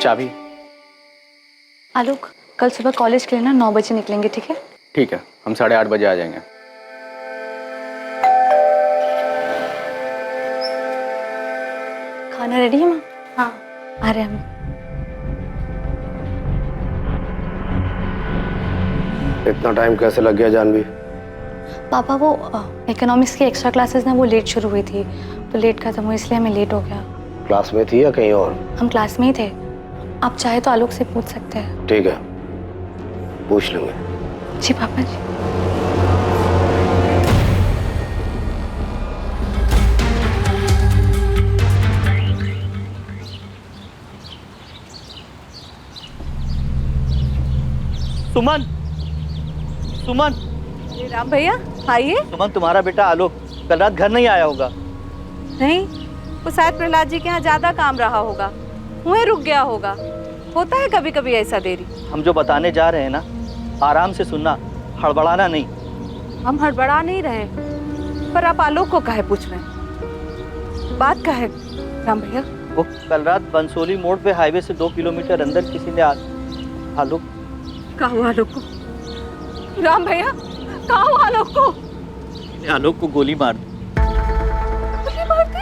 चाबी। आलोक, कल सुबह कॉलेज के लिए ना 9 बजे निकलेंगे, ठीक है? ठीक है, हम 8:30 बजे आ जाएंगे। खाना रेडी है माँ? हाँ, आ रहे हैं हम। इतना टाइम कैसे लग गया जानवी? पापा वो इकोनॉमिक्स की एक्स्ट्रा क्लासेस ना वो लेट शुरू हुई थी, तो लेट खत्म हुई इसलिए हमें लेट हो गया। क्लास में थी या कहीं और? हम क्लास में ही थे। आप चाहे तो आलोक से पूछ सकते हैं। ठीक है, पूछ लूंगे। जी पापा जी। सुमन, सुमन। राम भैया आइए। सुमन, तुम्हारा बेटा आलोक कल रात घर नहीं आया होगा। नहीं, वो शायद प्रहलाद जी के यहाँ ज्यादा काम रहा होगा, वहीं रुक गया होगा। होता है कभी कभी ऐसा देरी। हम जो बताने जा रहे हैं ना, आराम से सुनना, हड़बड़ाना नहीं। हम हड़बड़ा नहीं रहे, पर आप आलोक को काहे पूछ रहे हैं? बात का है राम भैया? वो कल रात बंसोली मोड़ पे हाईवे से 2 किलोमीटर अंदर किसी ने आलोक कहा हुआ आलोक को? राम भैया कहा हुआ आलोक को? आलोक को गोली मार दी। गोली मार दी?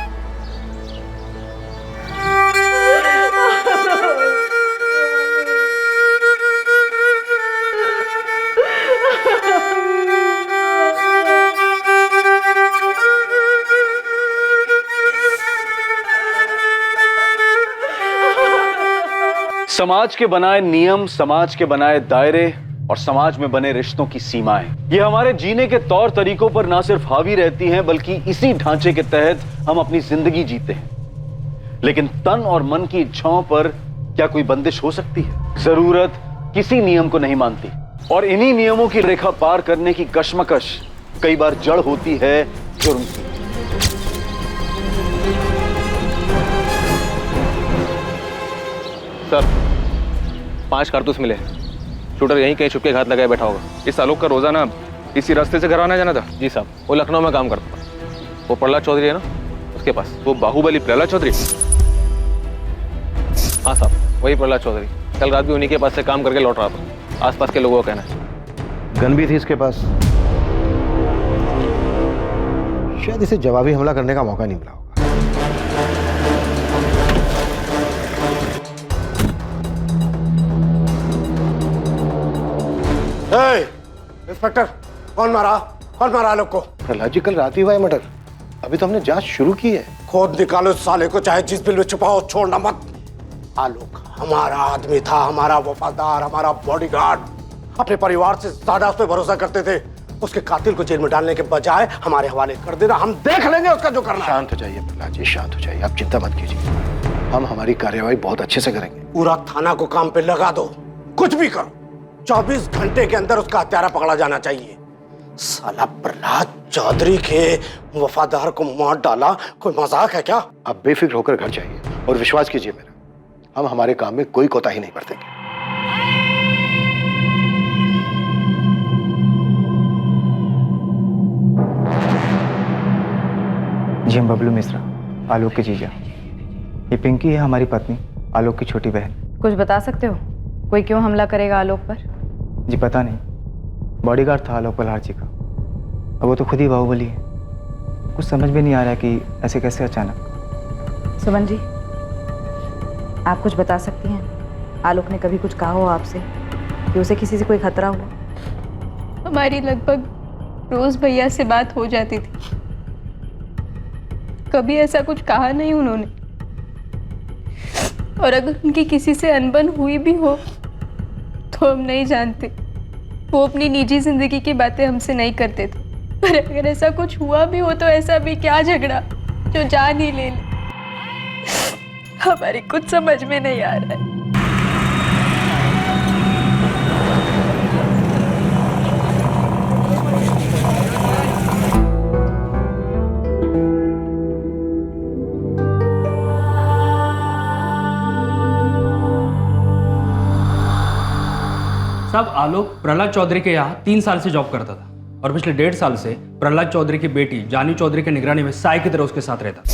समाज के बनाए नियम, समाज के बनाए दायरे और समाज में बने रिश्तों की सीमाएं, ये हमारे जीने के तौर तरीकों पर ना सिर्फ हावी रहती हैं, बल्कि इसी ढांचे के तहत हम अपनी जिंदगी जीते हैं। लेकिन तन और मन की इच्छाओं पर क्या कोई बंदिश हो सकती है? जरूरत किसी नियम को नहीं मानती, और इन्हीं नियमों की रेखा पार करने की कश्मकश कई बार जड़ होती है जुर्म की। सर, 5 कारतूस मिले। शूटर यहीं कहीं छुपके घात लगाए बैठा होगा। इस आलोक का रोजाना इसी रास्ते से घर आना जाना था। जी साहब, वो लखनऊ में काम करता था। वो प्रहलाद चौधरी है ना, उसके पास। वो बाहुबली प्रहलाद चौधरी? हाँ साहब, वही प्रहलाद चौधरी। कल रात भी उन्हीं के पास से काम करके लौट रहा था, आसपास के लोगों का कहना है। गन भी थी इसके पास। शायद इसे जवाबी हमला करने का मौका नहीं मिला होगा। इंस्पेक्टर, कौन मारा आलोक को? प्रहलाद जी, कल रात ही हुआ है मर्डर। अभी तो हमने जांच शुरू की है। खोद निकालो साले को, चाहे जिस बिल में छुपाओ, छोड़ना मत। आलोक हमारा आदमी था, हमारा वफादार, हमारा बॉडीगार्ड। अपने परिवार से ज्यादा उस पर भरोसा करते थे। उसके कातिल को जेल में डालने के बजाय हमारे हवाले कर देना। हम देख लेंगे उसका जो करना। शांत हो जाइए प्रहलाद जी, शांत हो जाइए। आप चिंता मत कीजिए, हम हमारी कार्यवाही बहुत अच्छे से करेंगे। पूरा थाना को काम पे लगा दो, कुछ भी करो। 24 घंटे के अंदर उसका हत्यारा पकड़ा जाना चाहिए। साला प्रहलाद चौधरी के वफादार को मार डाला, कोई मजाक है क्या? आप बेफिक्र होकर घर जाइए और विश्वास कीजिए मेरा, हम हमारे काम में कोई कोताही नहीं बरतेंगे। जी, हम बबलू मिश्रा, आलोक की जीजा। ये पिंकी है, हमारी पत्नी, आलोक की छोटी बहन। कुछ बता सकते हो, कोई क्यों हमला करेगा आलोक पर? जी पता नहीं, बॉडीगार्ड था आलोक प्रहलाद जी का। अब वो तो खुद ही बाहुबली है। कुछ समझ में नहीं आ रहा कि ऐसे कैसे अचानक। सुमन जी, आप कुछ बता सकती हैं? आलोक ने कभी कुछ कहा हो आपसे कि उसे किसी से कोई खतरा हुआ? हमारी लगभग रोज भैया से बात हो जाती थी, कभी ऐसा कुछ कहा नहीं उन्होंने। और अगर उनकी किसी से अनबन हुई भी हो तो हम नहीं जानते। वो अपनी निजी जिंदगी की बातें हमसे नहीं करते थे, पर अगर ऐसा कुछ हुआ भी हो तो ऐसा भी क्या झगड़ा जो जान ही ले ले। हमारी कुछ समझ में नहीं आ रहा है। साहब आलोक प्रहलाद चौधरी के यहाँ 3 साल से जॉब करता था और पिछले 1.5 साल से प्रहलाद चौधरी की बेटी जानवी चौधरी की निगरानी में साय की तरह उसके साथ रहता था।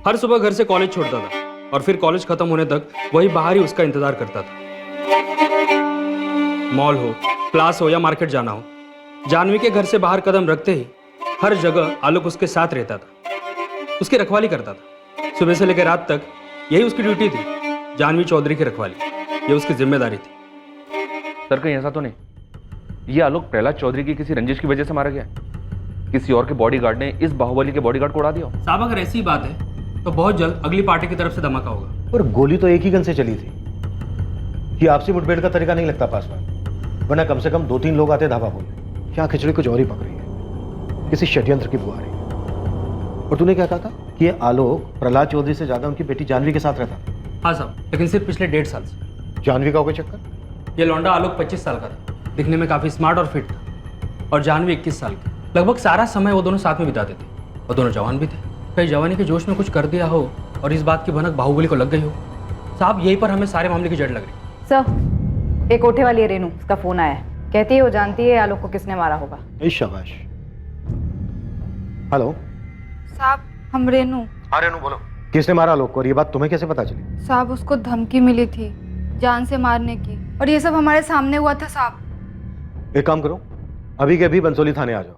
हर सुबह घर से कॉलेज छोड़ता था और फिर कॉलेज खत्म होने तक वही बाहर ही उसका इंतजार करता था। मॉल हो, क्लास हो या मार्केट जाना हो, जानवी के घर से बाहर कदम रखते ही हर जगह आलोक उसके साथ रहता था, उसकी रखवाली करता था। सुबह से लेकर रात तक यही उसकी ड्यूटी थी, जानवी चौधरी की रखवाली, ये उसकी जिम्मेदारी थी। सर कहीं ऐसा तो नहीं ये आलोक प्रहलाद चौधरी की किसी रंजिश की वजह से मारा गया है? किसी और के बॉडीगार्ड ने इस बाहुबली के बॉडीगार्ड को उड़ा दिया? साहब अगर ऐसी बात है तो बहुत जल्द अगली पार्टी की तरफ से धमाका होगा। पर गोली तो एक ही गन से चली थी। ये आपसी मुठभेड़ का तरीका नहीं लगता पासवान, वरना कम से कम 2-3 लोग आते धावा बोलने। क्या खिचड़ी कुछ और ही पक रही है, किसी षड्यंत्र की बुआ रही है। और तूने क्या कहा था कि ये आलोक प्रहलाद चौधरी से ज्यादा उनकी बेटी जानवी के साथ रहता? हाँ साहब, लेकिन सिर्फ पिछले 1.5 साल से। जानवी का हो गया चक्कर? ये लौंडा आलोक 25 साल का था, दिखने में काफी स्मार्ट और फिट था, और जानवी 21 साल की। लगभग सारा समय वो दोनों साथ में बिताते थे और दोनों जवान भी थे। कहीं जवानी के जोश में कुछ कर दिया हो और इस बात की भनक बाहुबली को लग गई हो। साहब यही पर हमें सारे मामले की जड़ लग रही। सर, एक कोठे वाली है रेनू, उसका फोन आया है, कहती है वो जानती है आलोक को किसने मारा होगा। शाबाश। हेलो साहब, हम रेनू। हाँ रेनू बोलो। किसने मारा आलोक को और ये बात तुम्हें कैसे पता चली? साहब उसको धमकी मिली थी जान से मारने की, और ये सब हमारे सामने हुआ था साहब। एक काम करो, अभी के अभी बंसोली थाने आ जाओ।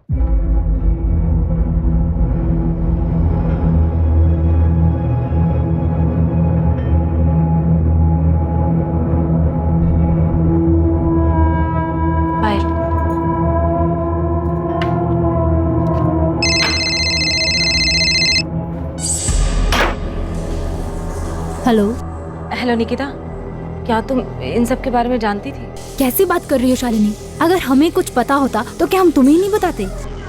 बाय। हेलो। हेलो निकिता, क्या तुम इन सब के बारे में जानती थी? कैसी बात कर रही हो शालिनी? अगर हमें कुछ पता होता तो क्या हम तुम्हें नहीं बताते?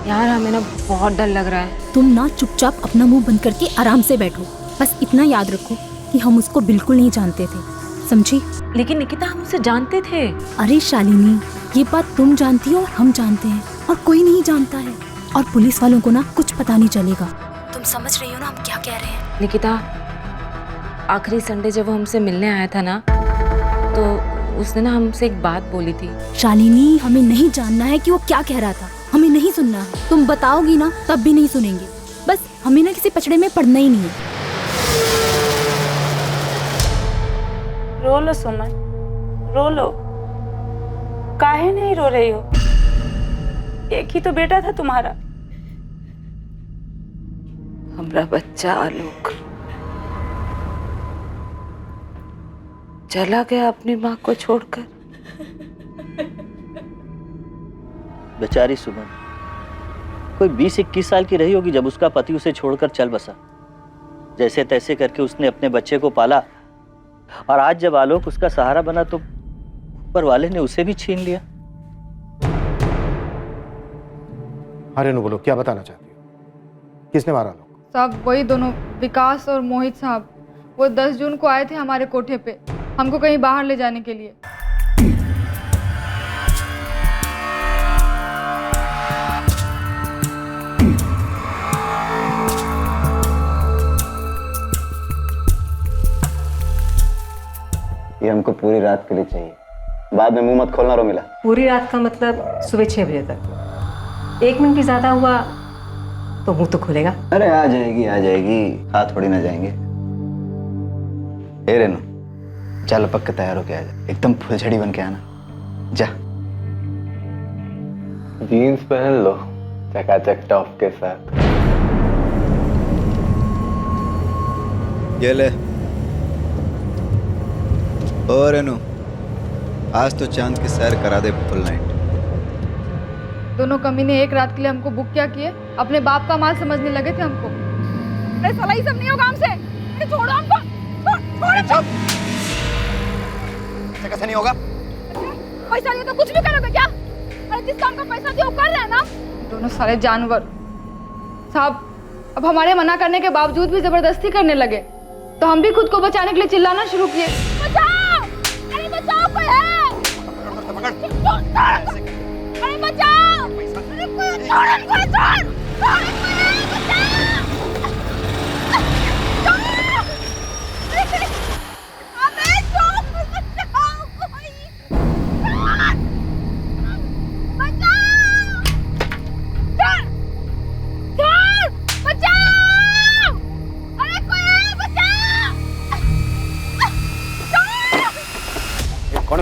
यार हमें ना बहुत डर लग रहा है। तुम ना चुपचाप अपना मुंह बंद करके आराम से बैठो। बस इतना याद रखो कि हम उसको बिल्कुल नहीं जानते थे, समझी? लेकिन निकिता हम उसे जानते थे। अरे शालिनी, ये बात तुम जानती हो और हम जानते हैं, और कोई नहीं जानता है। और पुलिस वालों को ना कुछ पता नहीं चलेगा। तुम समझ रही हो ना हम क्या कह रहे हैं? निकिता, आखिरी संडे जब वो हमसे मिलने आया था ना, तो उसने ना हमसे एक बात बोली थी। शालिनी, हमें नहीं जानना है कि वो क्या कह रहा था, हमें नहीं सुनना है। तुम बताओगी ना तब भी नहीं सुनेंगे। बस हमें ना किसी पचड़े में पड़ना ही नहीं है। रो लो सुमन, रो लो। काहे नहीं रो रही हो? एक ही तो बेटा था तुम्हारा। हमारा बच्चा आलोक चला गया अपनी माँ को छोड़कर। बेचारी सुमन कोई 20-21 साल की रही होगी जब उसका पति उसे छोड़कर चल बसा। जैसे तैसे करके उसने अपने बच्चे को पाला, और आज जब आलोक उसका सहारा बना तो ऊपर वाले ने उसे भी छीन लिया। अरे नु बोलो, क्या बताना चाहती हो? किसने मारा आलोक? साहब वही दोनों, विकास और मोहित साहब। वो 10 जून को आए थे हमारे कोठे पे, हमको कहीं बाहर ले जाने के लिए। ये हमको पूरी रात के लिए चाहिए, बाद में मुंह मत खोलना। रो मिला पूरी रात का मतलब सुबह 6 बजे तक। 1 मिनट भी ज्यादा हुआ तो मुंह तो खुलेगा। अरे आ जाएगी आ जाएगी, हाथ थोड़ी ना जाएंगे। ए रेनू, चल पक के तैयार होके आ जा, एकदम फुलझड़ी बन के आना। जा जीन्स पहन लो चकाचक टॉप के साथ। ये ले। ओ रेनू, आज तो चांद की सैर करा दे फुल नाइट। दोनों कमीने एक रात के लिए हमको बुक क्या किए, अपने बाप का माल समझने लगे थे हमको। अरे साला ये सब नहीं होगा हमसे, छोड़ो हमको, छोड़ो। कैसे नहीं होगा? पैसा दिया तो कुछ भी करोगे क्या? अरे जिस काम का पैसा दिया वो कर रहे हैं ना। दोनों सारे जानवर। साहब अब हमारे मना करने के बावजूद भी जबरदस्ती करने लगे, तो हम भी खुद को बचाने के लिए चिल्लाना शुरू किए। बचाओ! अरे बचाओ, कोई है! अरे बचाओ! अरे कोई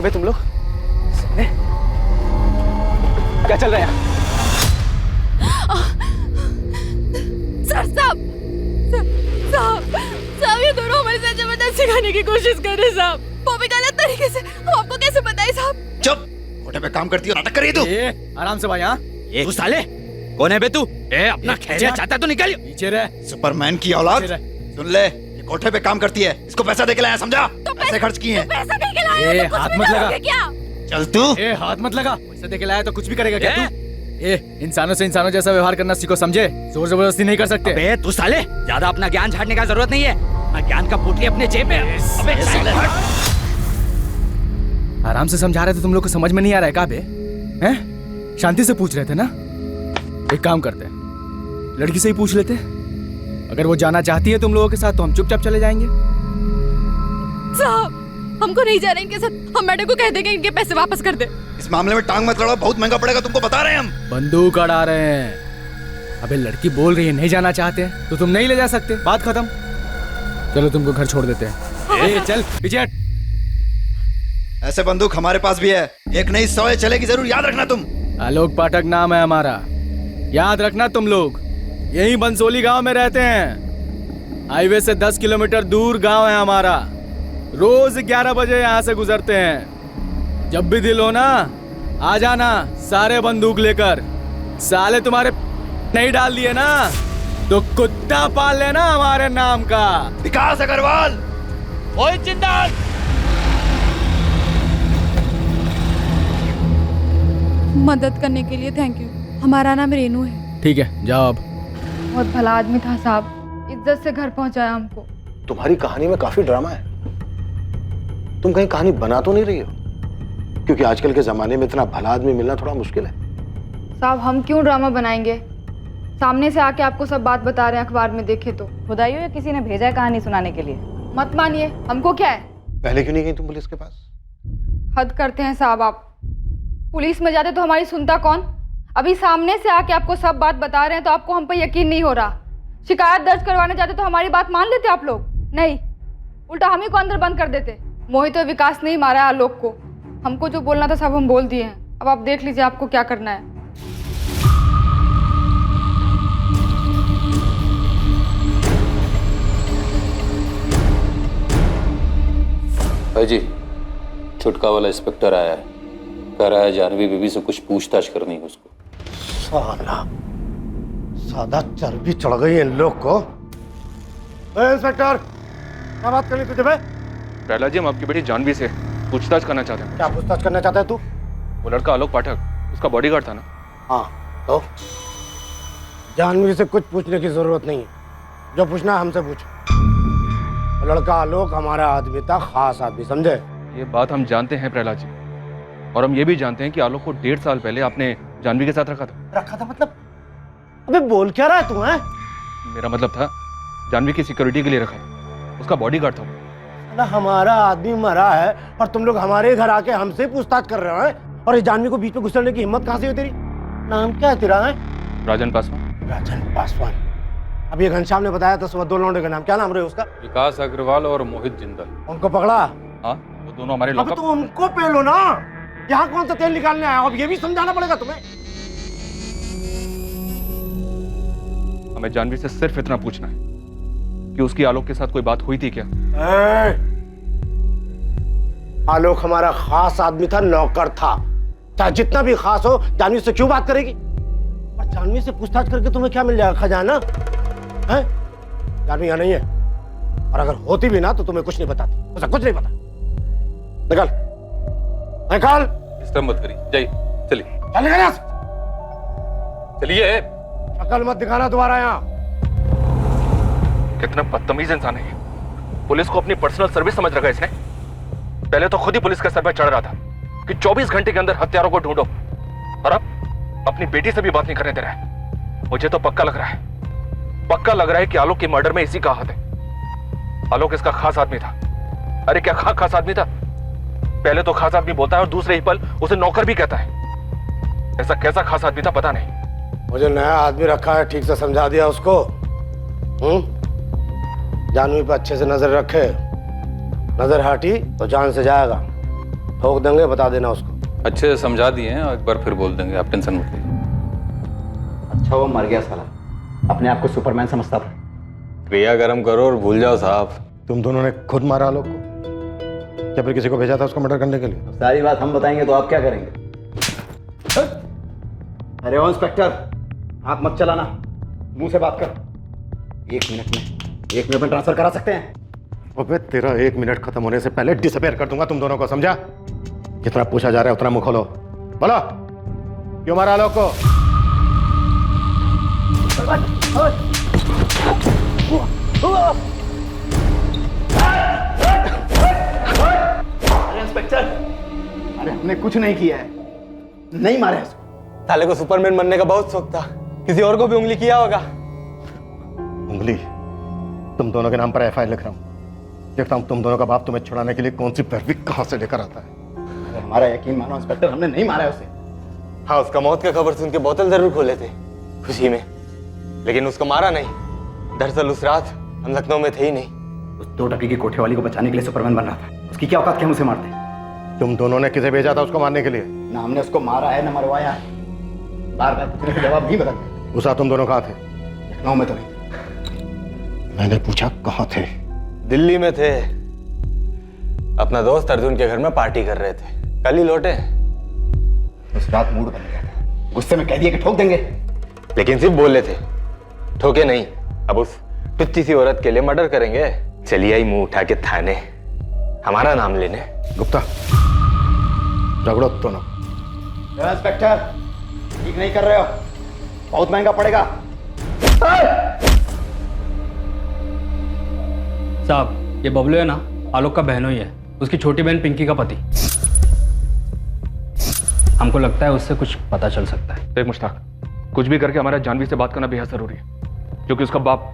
बे तुम लोग? क्या चल रहा है? सर साहब, साहब ये दोनों हमारे साथ जबरदस्ती करने की कोशिश कर रहे साहब। वो भी गलत तरीके से। हम आपको कैसे बताएं साहब? चुप, होटल पे काम करती है, नाटक कर रही है तू। आराम से भाई। हाँ तू साले कौन है बे तू? अपना खैरियत चाहता तो निकल पीछे रह। सुपरमैन की औलाद, सुन ले, ये कोठे पे काम करती है, इसको पैसा दे के लाया, समझा? पैसे खर्च किए हैं। पैसा दे के लाया तो हाथ मत लगा। क्या? चल तू। हाथ मत लगा। पैसा दे के लाया तो कुछ भी करेगा क्या तू? इंसानों से इंसानों जैसा व्यवहार करना सीखो, समझे? जोर जबरदस्ती नहीं कर सकते। अबे तू साले, ज्यादा अपना ज्ञान झाड़ने का जरूरत नहीं है। अपना ज्ञान का पोटली अपने जेब में। अबे साले, आराम से समझा रहे थे, तुम लोग को समझ में नहीं आ रहा है क्या बे? हैं? शांति से पूछ रहे थे ना? एक काम करते हैं, लड़की से ही पूछ लेते। अगर वो जाना चाहती है तुम लोगों के साथ तो हम चुपचाप चले जाएंगे। साहब हमको नहीं जाना इनके साथ। हम मैडम को कह देंगे इनके पैसे वापस कर दे। इस मामले में टांग मत लड़ाओ, बहुत महंगा पड़ेगा, तुमको बता रहे हैं हम। बंदूक अड़ा रहे हैं। अबे लड़की बोल रही है नहीं जाना चाहते तो तुम नहीं ले जा सकते, बात खत्म। चलो तुमको घर छोड़ देते हैं। चल पीछे हट। ऐसे बंदूक हमारे पास भी है, एक नहीं 100 चलेगी जरूर, याद रखना तुम। आलोक पाठक नाम है हमारा, याद रखना तुम लोग। यही बंसोली गांव में रहते हैं। हाईवे से 10 किलोमीटर दूर गांव है हमारा। रोज 11 बजे यहाँ से गुजरते हैं। जब भी दिल हो ना आ जाना, सारे बंदूक लेकर। साले तुम्हारे नहीं डाल दिए ना तो कुत्ता पाल लेना हमारे नाम का। विकास अग्रवाल, ओए जिंदाल। मदद करने के लिए थैंक यू। हमारा नाम रेनू है। ठीक है जाओ अब। बहुत भला आदमी था साहब, इज्जत से घर पहुंचाया हमको। तुम्हारी कहानी में काफी ड्रामा है। तुम कहीं कहानी बना तो नहीं रही हो? क्योंकि आजकल के जमाने में इतना भला आदमी मिलना थोड़ा मुश्किल है। साहब हम क्यों ड्रामा बनाएंगे? सामने से आके आपको सब बात बता रहे हैं, अखबार में देखे तो। खुदाइयो या किसी ने भेजा है कहानी सुनाने के लिए? मत मानिए, हमको क्या है। पहले क्यों नहीं गई तुम पुलिस के पास? हद करते हैं साहब आप। पुलिस में जाते तो हमारी सुनता कौन? अभी सामने से आके आपको सब बात बता रहे हैं तो आपको हम पर यकीन नहीं हो रहा। शिकायत दर्ज करवाने जाते तो हमारी बात मान लेते आप लोग? नहीं, उल्टा हम ही को अंदर बंद कर देते। मोहित और विकास नहीं मारा है आलोक को। हमको जो बोलना था सब हम बोल दिए हैं। अब आप देख लीजिए आपको क्या करना है। भाई जी, छुटका वाला इंस्पेक्टर आया है, कह रहा है जानवी बीबी से कुछ पूछताछ करनी है उसको। साला सादा चर्बी चढ़ गई है इन लोग को। इंस्पेक्टर, क्या बात करनी तुझे? प्रहलाद जी, हम आपकी बेटी जानवी से पूछताछ करना चाहते हैं। क्या पूछताछ करना चाहता है तू? वो लड़का आलोक पाठक, उसका बॉडीगार्ड था ना? हाँ, तो जानवी से कुछ पूछने की जरूरत नहीं है। जो पूछना है हमसे पूछ। लड़का आलोक हमारा आदमी था, खास आदमी, समझे? ये बात हम जानते हैं प्रहलाद जी, और हम ये भी जानते हैं कि आलोक को 1.5 साल पहले आपने जानवी के साथ रखा था। रखा था मतलब? अबे बोल क्या रहा है तू? है मेरा मतलब था जानवी की सिक्योरिटी के लिए रखा था, उसका बॉडीगार्ड था। ना हमारा आदमी मरा है और तुम लोग हमारे घर आके हमसे पूछताछ कर रहे हो। और इस जानवी को बीच में घुसने की हिम्मत कहाँ से हुई तेरी? नाम क्या है तेरा? है राजन पासवान। राजन पासवान। अब ये घनश्याम ने बताया था सुबह 2 लौंडे का नाम, क्या नाम रहे उसका? विकास अग्रवाल और मोहित जिंदल। उनको पकड़ा? हाँ, वो दोनों हमारे अब लॉकअप। तो उनको पेलो ना। यहाँ कौन सा तेल निकालने आया? अब ये भी समझाना पड़ेगा तुम्हें। हमें जानवी से सिर्फ इतना पूछना है कि उसकी आलोक के साथ कोई बात हुई थी क्या? आलोक हमारा खास आदमी था, नौकर था। चाहे जितना भी खास हो, जानवी से क्यों बात करेगी? और जानवी से पूछताछ करके तुम्हें क्या मिल जाएगा? खजाना है? जानवी यहाँ नहीं है, और अगर होती भी ना तो तुम्हें कुछ नहीं बताती। उसे कुछ नहीं पता। निकल निकल। डिस्टर्ब मत करिए, जाइए, चलिए। चल निकल यहाँ से। चलिए। अकल मत दिखाना दोबारा यहाँ। कितना बदतमीज इंसान है। पुलिस को अपनी पर्सनल सर्विस समझ रखा है इसने। पहले तो खुद ही पुलिस के सर पर चढ़ रहा था कि 24 घंटे के अंदर हत्यारों को ढूंढो, और अब अपनी बेटी से भी बात नहीं करने दे रहा है। मुझे तो पक्का लग रहा है कि आलोक के मर्डर में इसी का हाथ है। आलोक इसका खास आदमी था। अरे क्या खास आदमी था? पहले तो खास आदमी बोलता है और दूसरे ही पल उसे नौकर भी कहता है। ऐसा कैसा खास आदमी था पता नहीं। मुझे नया आदमी रखा है, ठीक से समझा दिया उसको। जानवी पे अच्छे से नजर रखे। नजर हटी तो जान से जाएगा। ठोक देंगे, बता देना उसको। अच्छे से समझा दिए हैं और एक बार फिर बोल देंगे, आप टेंशन मत लीजिए। अच्छा वो मर गया साला, अपने आप को सुपरमैन समझता था। क्रिया कर्म करो और भूल जाओ साहब। तुम दोनों ने खुद मारा आलोक को, या फिर किसी को भेजा था उसको मर्डर करने के लिए? सारी बात हम बताएंगे तो आप क्या करेंगे? अरे ओ इंस्पेक्टर, आंख मत चलाना, मुंह से बात कर। 1 मिनट में ट्रांसफर करा सकते हैं। अबे तेरा 1 मिनट खत्म होने से पहले डिसअपियर कर दूंगा तुम दोनों को, समझा? जितना पूछा जा रहा है उतना मुंह खोलो। बोलो, क्यों मारा आलोक को? अरे इंस्पेक्टर, अरे हमने कुछ नहीं किया है, नहीं मारे उसको। साले को सुपरमैन बनने का बहुत शौक था, किसी और को भी उंगली किया होगा। उंगली? तुम दोनों के नाम पर एफआईआर लिख रहा हूं, देखता हूं तुम दोनों का बाप तुम्हें छुड़ाने के लिए कौन सी पैरवी कहां से लेकर आता है। अरे हमारा यकीन मानो इंस्पेक्टर, हमने नहीं मारा है उसे। हाँ, उसका मौत का खबर सुन के बोतल जरूर खोले थे खुशी में, लेकिन उसको मारा नहीं। दरअसल उस रात हम लखनऊ में थे ही नहीं। उस 2 टकी की कोठे वाली को बचाने के लिए सुपरमैन बन रहा था, उसकी क्या औकात कि हम उसे मारते? तुम दोनों ने किसे भेजा था उसको मारने के लिए? ना हमने उसको मारा है ना मरवाया है। बार बार पूछने का जवाब नहीं बदलते। उस रात तुम दोनों कहाँ थे? लखनऊ में तो नहीं। मैंने पूछा कहाँ थे? दिल्ली में थे, अपना दोस्त अर्जुन के घर में पार्टी कर रहे थे, कल ही लौटे। उस रात मूड बन गया था, गुस्से में कह दिया कि ठोक देंगे, लेकिन सिर्फ बोले थे, ठोके नहीं। अब उस टुच्ची सी औरत के लिए मर्डर करेंगे? चलिए आई मुंह उठा के थाने, हमारा नाम लेने। गुप्ता, रगड़ो दोनों। इंस्पेक्टर, ठीक नहीं कर रहे हो, बहुत महंगा पड़ेगा। साहब, ये बबलू है ना, आलोक का बहनोई है, उसकी छोटी बहन पिंकी का पति। हमको लगता है उससे कुछ पता चल सकता है। देख मुश्ताक, कुछ भी करके हमारा जानवी से बात करना बेहद जरूरी है, क्योंकि उसका बाप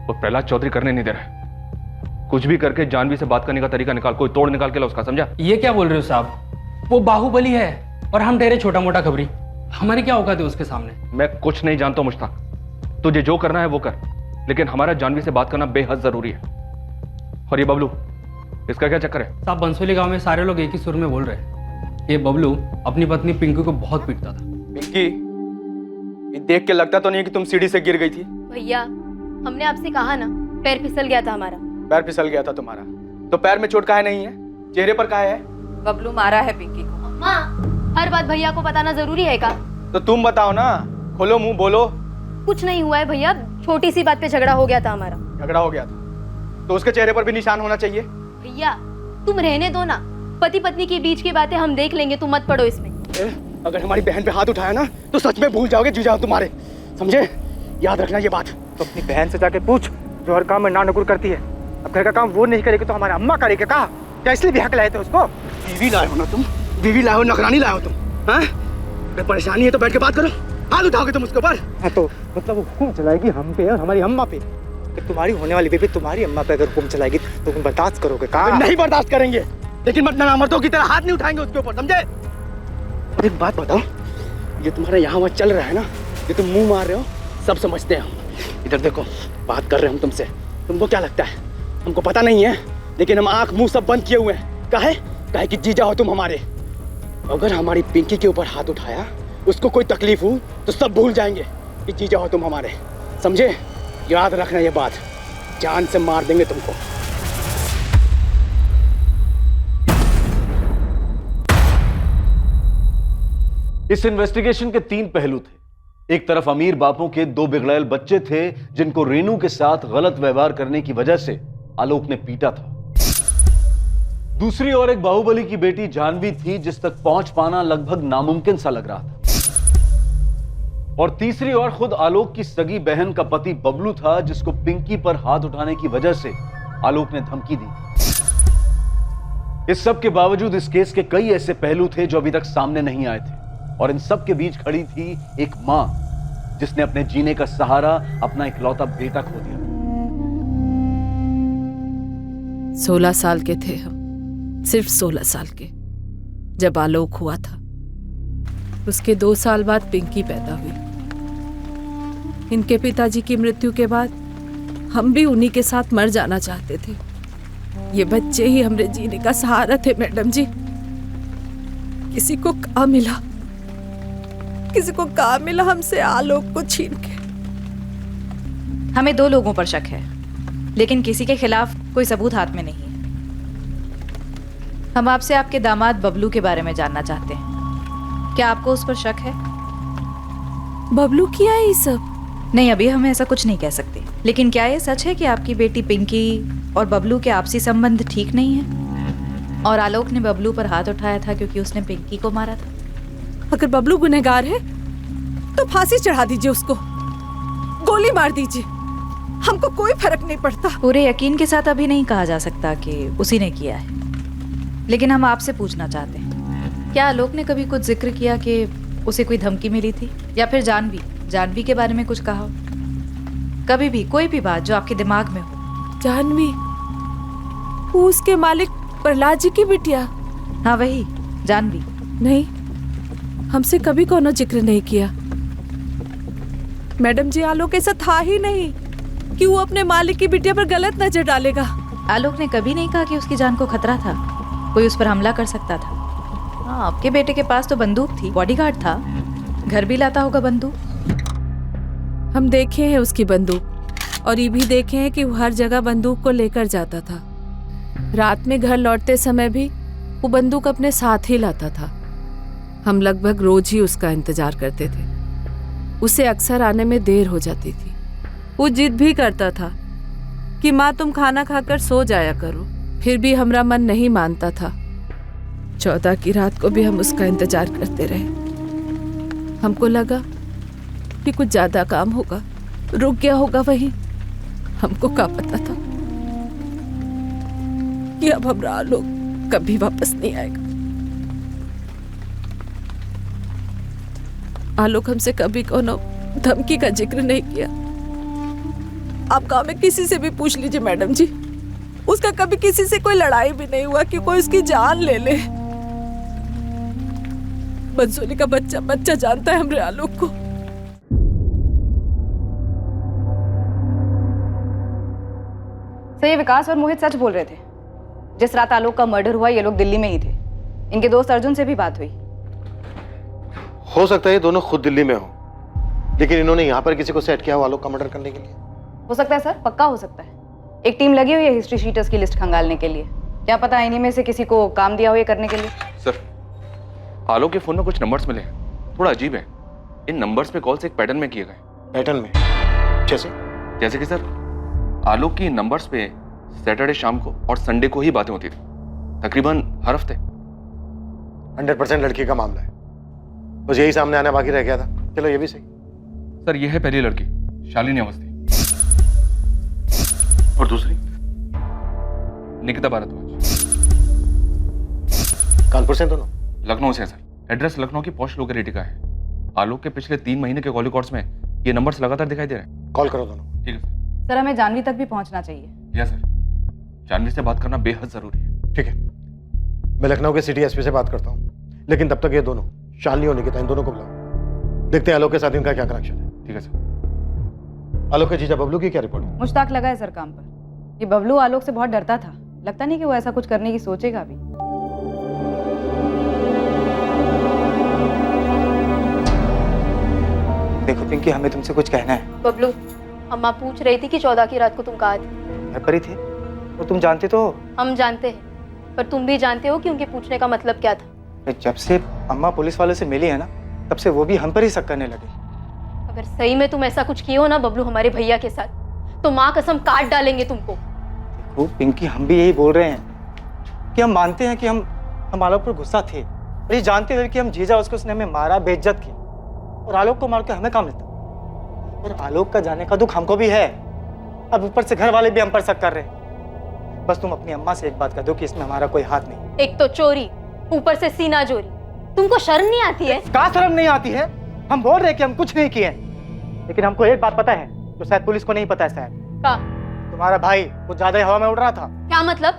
वो प्रहलाद चौधरी करने नहीं दे रहा है। कुछ भी करके जानवी से बात करने का तरीका निकाल, कोई तोड़ निकाल के ला उसका, समझा? ये क्या बोल रहे हो साहब? वो बाहुबली है और हम ठहरे छोटा मोटा खबरी, हमारी क्या औकात है उसके सामने? मैं कुछ नहीं जानता हूं मुश्ताक, तुझे जो करना है वो कर, लेकिन हमारा जानवी से बात करना बेहद जरूरी है। और ये बबलू, इसका क्या चक्कर है? साहब, बंसोली गांव में सारे लोग एक ही सुर में बोल रहे हैं, ये बबलू अपनी पत्नी पिंकी को बहुत पीटता था। पिंकी, ये देख के लगता तो नहीं कि तुम सीढ़ी से गिर गई थी। भैया, हमने आपसे कहा ना, पैर फिसल गया था हमारा। पैर फिसल गया था तुम्हारा, तो पैर में चोट काहे नहीं है, चेहरे पर काहे है? बबलू मारा है पिंकी को। माँ, हर बात भैया को बताना जरूरी है क्या? तो तुम बताओ ना, खोलो मुंह, बोलो। कुछ नहीं हुआ है भैया, छोटी सी बात पे झगड़ा हो गया था हमारा। झगड़ा हो गया था तो उसके चेहरे पर भी निशान होना चाहिए। भैया, तुम रहने दो ना, पति पत्नी के बीच की बातें हम देख लेंगे, तुम मत पड़ो इसमें। अगर हमारी बहन पे हाथ उठाया ना तो सच में भूल जाओगे जीजा तुम्हारे, समझे? याद रखना ये बात। तो अपनी बहन से जाके पूछ, जो हर काम में ना नकुर करती है। अब घर का काम वो नहीं करेगी तो हमारे अम्मा करेगी क्या? क्या इसलिए ब्याह के लाए थे उसको? बीवी लाए हो ना तुम, बीवी लाए हो, नौकरानी लाए हो तुम, हाँ? अगर परेशानी है तो बैठ के बात करो, हाथ उठाओगे तुम उसके ऊपर? हाँ, तो मतलब वो हुक्म चलाएगी हम पे और हमारी अम्मा पे। तुम्हारी होने वाली बेबी तुम्हारी अम्मा पे अगर हुक्म चलाएगी तो तुम बर्दाश्त करोगे? कहा नहीं बर्दाश्त करेंगे, लेकिन मतलब अमरतों की तरह हाथ नहीं उठाएंगे उसके ऊपर, समझे? एक बात बताओ, ये तुम्हारा यहाँ वहाँ चल रहा है ना, ये तुम मुंह मार रहे हो, सब समझते हैं हम। इधर देखो, बात कर रहे हैं हम तुमसे, तुमको क्या लगता है हमको पता नहीं है? लेकिन हम आंख मुंह सब बंद किए हुए हैं। काहे कि जीजा हो तुम हमारे। अगर हमारी पिंकी के ऊपर हाथ उठाया, उसको कोई तकलीफ हो तो सब भूल जाएंगे कि जीजा हो तुम हमारे, समझे? याद रखना ये बात, जान से मार देंगे तुमको। इस इन्वेस्टिगेशन के 3 पहलू थे। एक तरफ अमीर बापों के 2 बिगड़ैल बच्चे थे जिनको रेनू के साथ गलत व्यवहार करने की वजह से आलोक ने पीटा था। दूसरी ओर एक बाहुबली की बेटी जानवी थी जिस तक पहुंच पाना लगभग नामुमकिन सा लग रहा था। और तीसरी ओर खुद आलोक की सगी बहन का पति बबलू था जिसको पिंकी पर हाथ उठाने की वजह से आलोक ने धमकी दी। इस सब के बावजूद इस केस के कई ऐसे पहलू थे जो अभी तक सामने नहीं आए थे, और इन सब के बीच खड़ी थी एक मां जिसने अपने जीने का सहारा अपना इकलौता बेटा खो दिया। 16 साल के थे हम, सिर्फ 16 साल के, जब आलोक हुआ था। उसके 2 साल बाद पिंकी पैदा हुई। इनके पिताजी की मृत्यु के बाद हम भी उन्हीं के साथ मर जाना चाहते थे। ये बच्चे ही हमारे जीने का सहारा थे मैडम जी। किसी को कहाँ मिला, किसी को कहाँ मिला हमसे आलोक को छीन के। हमें 2 लोगों पर शक है, लेकिन किसी के खिलाफ कोई सबूत हाथ में नहीं है। हम आपसे आपके दामाद बबलू के बारे में जानना चाहते हैं। क्या आपको उस पर शक है? बबलू किया है ये सब? नहीं, अभी हम ऐसा कुछ नहीं कह सकते, लेकिन क्या ये सच है कि आपकी बेटी पिंकी और बबलू के आपसी संबंध ठीक नहीं है और आलोक ने बबलू पर हाथ उठाया था क्योंकि उसने पिंकी को मारा था? अगर बबलू गुनहगार है तो फांसी चढ़ा दीजिए, उसको गोली मार दीजिए, हमको कोई फर्क नहीं पड़ता। पूरे यकीन के साथ अभी नहीं कहा जा सकता कि उसी ने किया है, लेकिन हम आपसे पूछना चाहते हैं, क्या आलोक ने कभी कुछ जिक्र किया कि उसे कोई धमकी मिली थी, या फिर जानवी के बारे में कुछ कहा हो? कभी भी कोई भी बात जो आपके दिमाग में हो। जानवी, वो उसके मालिक प्रहलाद जी की बिटिया? हाँ वही जानवी। नहीं, हमसे कभी कोनो जिक्र नहीं किया। मैडम जी, आलोक ऐसा था ही नहीं कि वो अपने मालिक की बिटिया पर गलत नजर डालेगा। आलोक ने कभी नहीं कहा कि उसकी जान को खतरा था, कोई उस पर हमला कर सकता था। हाँ, आपके बेटे के पास तो बंदूक थी, बॉडीगार्ड था, घर भी लाता होगा बंदूक। हम देखे हैं उसकी बंदूक, और ये भी देखे हैं कि वो हर जगह बंदूक को लेकर जाता था। रात में घर लौटते समय भी वो बंदूक अपने साथ ही लाता था। हम लगभग रोज ही उसका इंतजार करते थे। उसे अक्सर आने में देर हो जाती थी। वो जिद भी करता था कि माँ तुम खाना खाकर सो जाया करो, फिर भी हमारा मन नहीं मानता था। 14 की रात को भी हम उसका इंतजार करते रहे। हमको लगा कि कुछ ज्यादा काम होगा, रुक गया होगा वहीं। हमको क्या पता था कि अब हमारा आलोक कभी वापस नहीं आएगा। आलोक हमसे कभी कोनो धमकी का जिक्र नहीं किया। आप गांव में किसी से भी पूछ लीजिए मैडम जी, उसका कभी किसी से कोई लड़ाई भी नहीं हुआ कि कोई उसकी जान ले ले। बंसोली का बच्चा जानता है हमरे आलोक को। सर, ये विकास और मोहित सच बोल रहे थे। जिस रात आलोक का मर्डर हुआ ये लोग दिल्ली में ही थे। इनके दोस्त अर्जुन से भी बात हुई। हो सकता है ये दोनों खुद दिल्ली में हो, लेकिन इन्होंने यहाँ पर किसी को सेट किया हो आलोक का मर्डर करने के लिए। हो सकता है सर, पक्का हो सकता है। एक टीम लगी हुई है हिस्ट्री शीटर्स की लिस्ट खंगालने के लिए। क्या पता इन्हीं में से किसी को काम दिया हो ये करने के लिए। सर, आलोक के फोन में कुछ नंबर्स मिले हैं, थोड़ा अजीब है। इन नंबर्स पे कॉल्स एक पैटर्न में किए गए। पैटर्न में? जैसे कि सर, आलोक की नंबर्स पे सैटरडे शाम को और संडे को ही बातें होती थी, तकरीबन हर हफ्ते। 100% लड़की का मामला है, बस यही सामने आना बाकी रह गया था। चलो ये भी सही। सर, ये है पहली लड़की शालिनी अवस्थी, और दूसरी निकिता भारद्वाज। कानपुर से दोनों? लखनऊ से है सर। एड्रेस लखनऊ की पॉश लोकेलिटी का है। आलोक के पिछले 3 महीने के कॉल रिकॉर्ड्स में ये नंबर्स लगातार दिखाई दे रहे हैं। कॉल करो दोनों। ठीक है सर। सर, हमें जानवी तक भी पहुंचना चाहिए। यस सर, जानवी से बात करना बेहद जरूरी है। ठीक है, मैं लखनऊ के सिटी एसपी से बात करता हूँ, लेकिन तब तक ये दोनों शालिनी और निकिता, इन दोनों को बुलाओ, देखते हैं आलोक के साथ इनका क्या कनेक्शन है। ठीक है सर। आलोक के जीजा बबलू की क्या रिपोर्ट? मुश्ताक लगा है सर काम पर। ये बबलू आलोक से बहुत डरता था, लगता नहीं कि वो ऐसा कुछ करने की सोचेगा भी। देखो पिंकी, हमें तुमसे कुछ कहना है। बबलू, अम्मा पूछ रही थी कि 14 की रात को तुम कहाँ थे। घर पर ही थे, और तुम जानते तो हो। हम जानते हैं, पर तुम भी जानते हो कि उनके पूछने का मतलब क्या था। जब से अम्मा पुलिस वालों से मिली है ना, तब से वो भी हम पर ही शक करने लगे। अगर सही में तुम ऐसा कुछ किए हो ना बबलू हमारे भैया के साथ, तो माँ कसम काट डालेंगे तुमको। देखो पिंकी, हम भी यही बोल रहे हैं कि हम मानते हैं कि हम आलोक पर गुस्सा थे, और ये जानते हुए कि हम जीजा उसने हमें मारा, बेइज्जत की, और आलोक को मार के हमें काम मिलता। और आलोक का जाने का दुख हमको भी है। अब ऊपर से घर वाले भी हम पर शक कर रहे हैं। बस तुम अपनी अम्मा से एक बात कह दो कि इसमें हमारा कोई हाथ नहीं। एक तो चोरी, ऊपर से सीना जोरी। तुमको शर्म नहीं आती है? क्या शर्म नहीं आती है? हम बोल रहे हैं कि हम कुछ नहीं किए, लेकिन हमको एक बात पता है जो शायद पुलिस को नहीं पता है। शायद क्या? तुम्हारा भाई कुछ ज्यादा ही हवा में उड़ रहा था। क्या मतलब?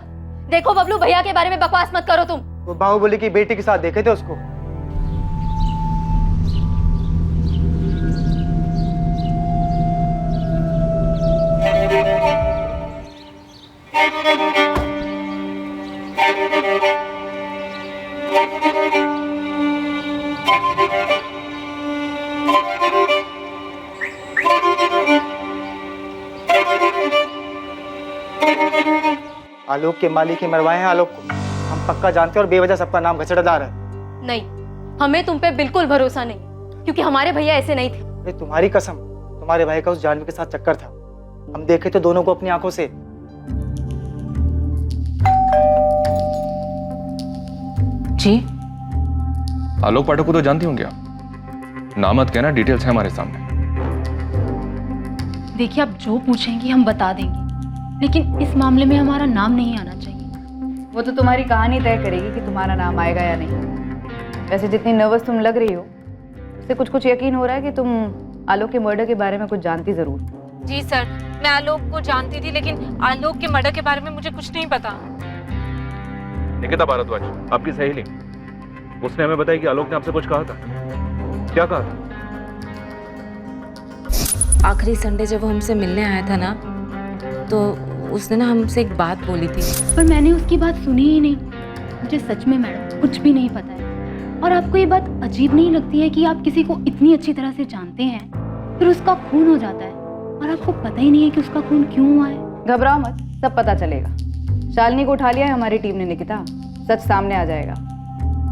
देखो बबलू, भैया के बारे में बकवास मत करो तुम। वो बाहुबली की बेटी के साथ देखे थे उसको। आलोक के मालिक ही मरवाए हैं आलोक को, हम पक्का जानते हैं और बेवजह सबका नाम घचड़ा डाल रहा है। नहीं, हमें तुम पे बिल्कुल भरोसा नहीं, क्योंकि हमारे भैया ऐसे नहीं थे। अरे तुम्हारी कसम, तुम्हारे भाई का उस जानवी के साथ चक्कर था, हम देखे थे दोनों को अपनी आंखों से। जी आलोक पाठक को तो जानती होंगे आप, नामत कहना, डिटेल्स है हमारे सामने। देखिए, आप जो पूछेंगी हम बता देंगे, लेकिन इस मामले में हमारा नाम नहीं आना चाहिए। वो तो तुम्हारी कहानी तय करेगी कि तुम्हारा नाम आएगा या नहीं। वैसे जितनी नर्वस तुम लग रही हो, उससे कुछ कुछ यकीन हो रहा है कि तुम आलोक के मर्डर के बारे में कुछ जानती जरूर। जी सर, मैं आलोक को जानती थी, लेकिन आलोक के मर्डर के बारे में मुझे कुछ नहीं पता। निकिता भारद्वाज, आपकी सहेली, उसने हमें बताया कि आलोक ने आपसे कुछ कहा था। क्या कहा था? आखिरी संडे जब वो हमसे मिलने आया था ना, तो उसने ना हमसे एक बात बोली थी। पर मैंने उसकी बात सुनी ही नहीं। मुझे सच में मैडम कुछ भी नहीं पता है। और आपको ये बात अजीब नहीं लगती है कि आप किसी को इतनी अच्छी तरह से जानते हैं, फिर उसका खून हो जाता है और आपको पता ही नहीं है कि उसका खून क्यों हुआ है? घबराओ मत, सब पता चलेगा। शालिनी को उठा लिया है हमारी टीम ने निकिता, सच सामने आ जाएगा।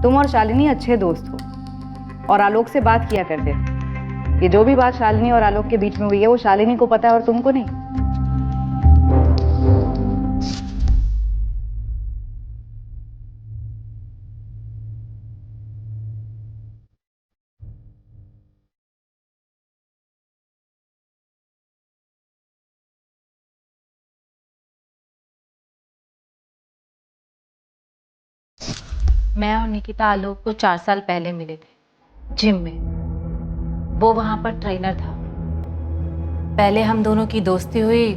तुम और शालिनी अच्छे दोस्त हो और आलोक से बात किया करते थे। ये जो भी बात शालिनी और आलोक के बीच में हुई है, वो शालिनी को पता है और तुमको नहीं। मैं और निकिता आलोक को 4 साल पहले मिले थे जिम में। वो वहां पर ट्रेनर था। पहले हम दोनों की दोस्ती हुई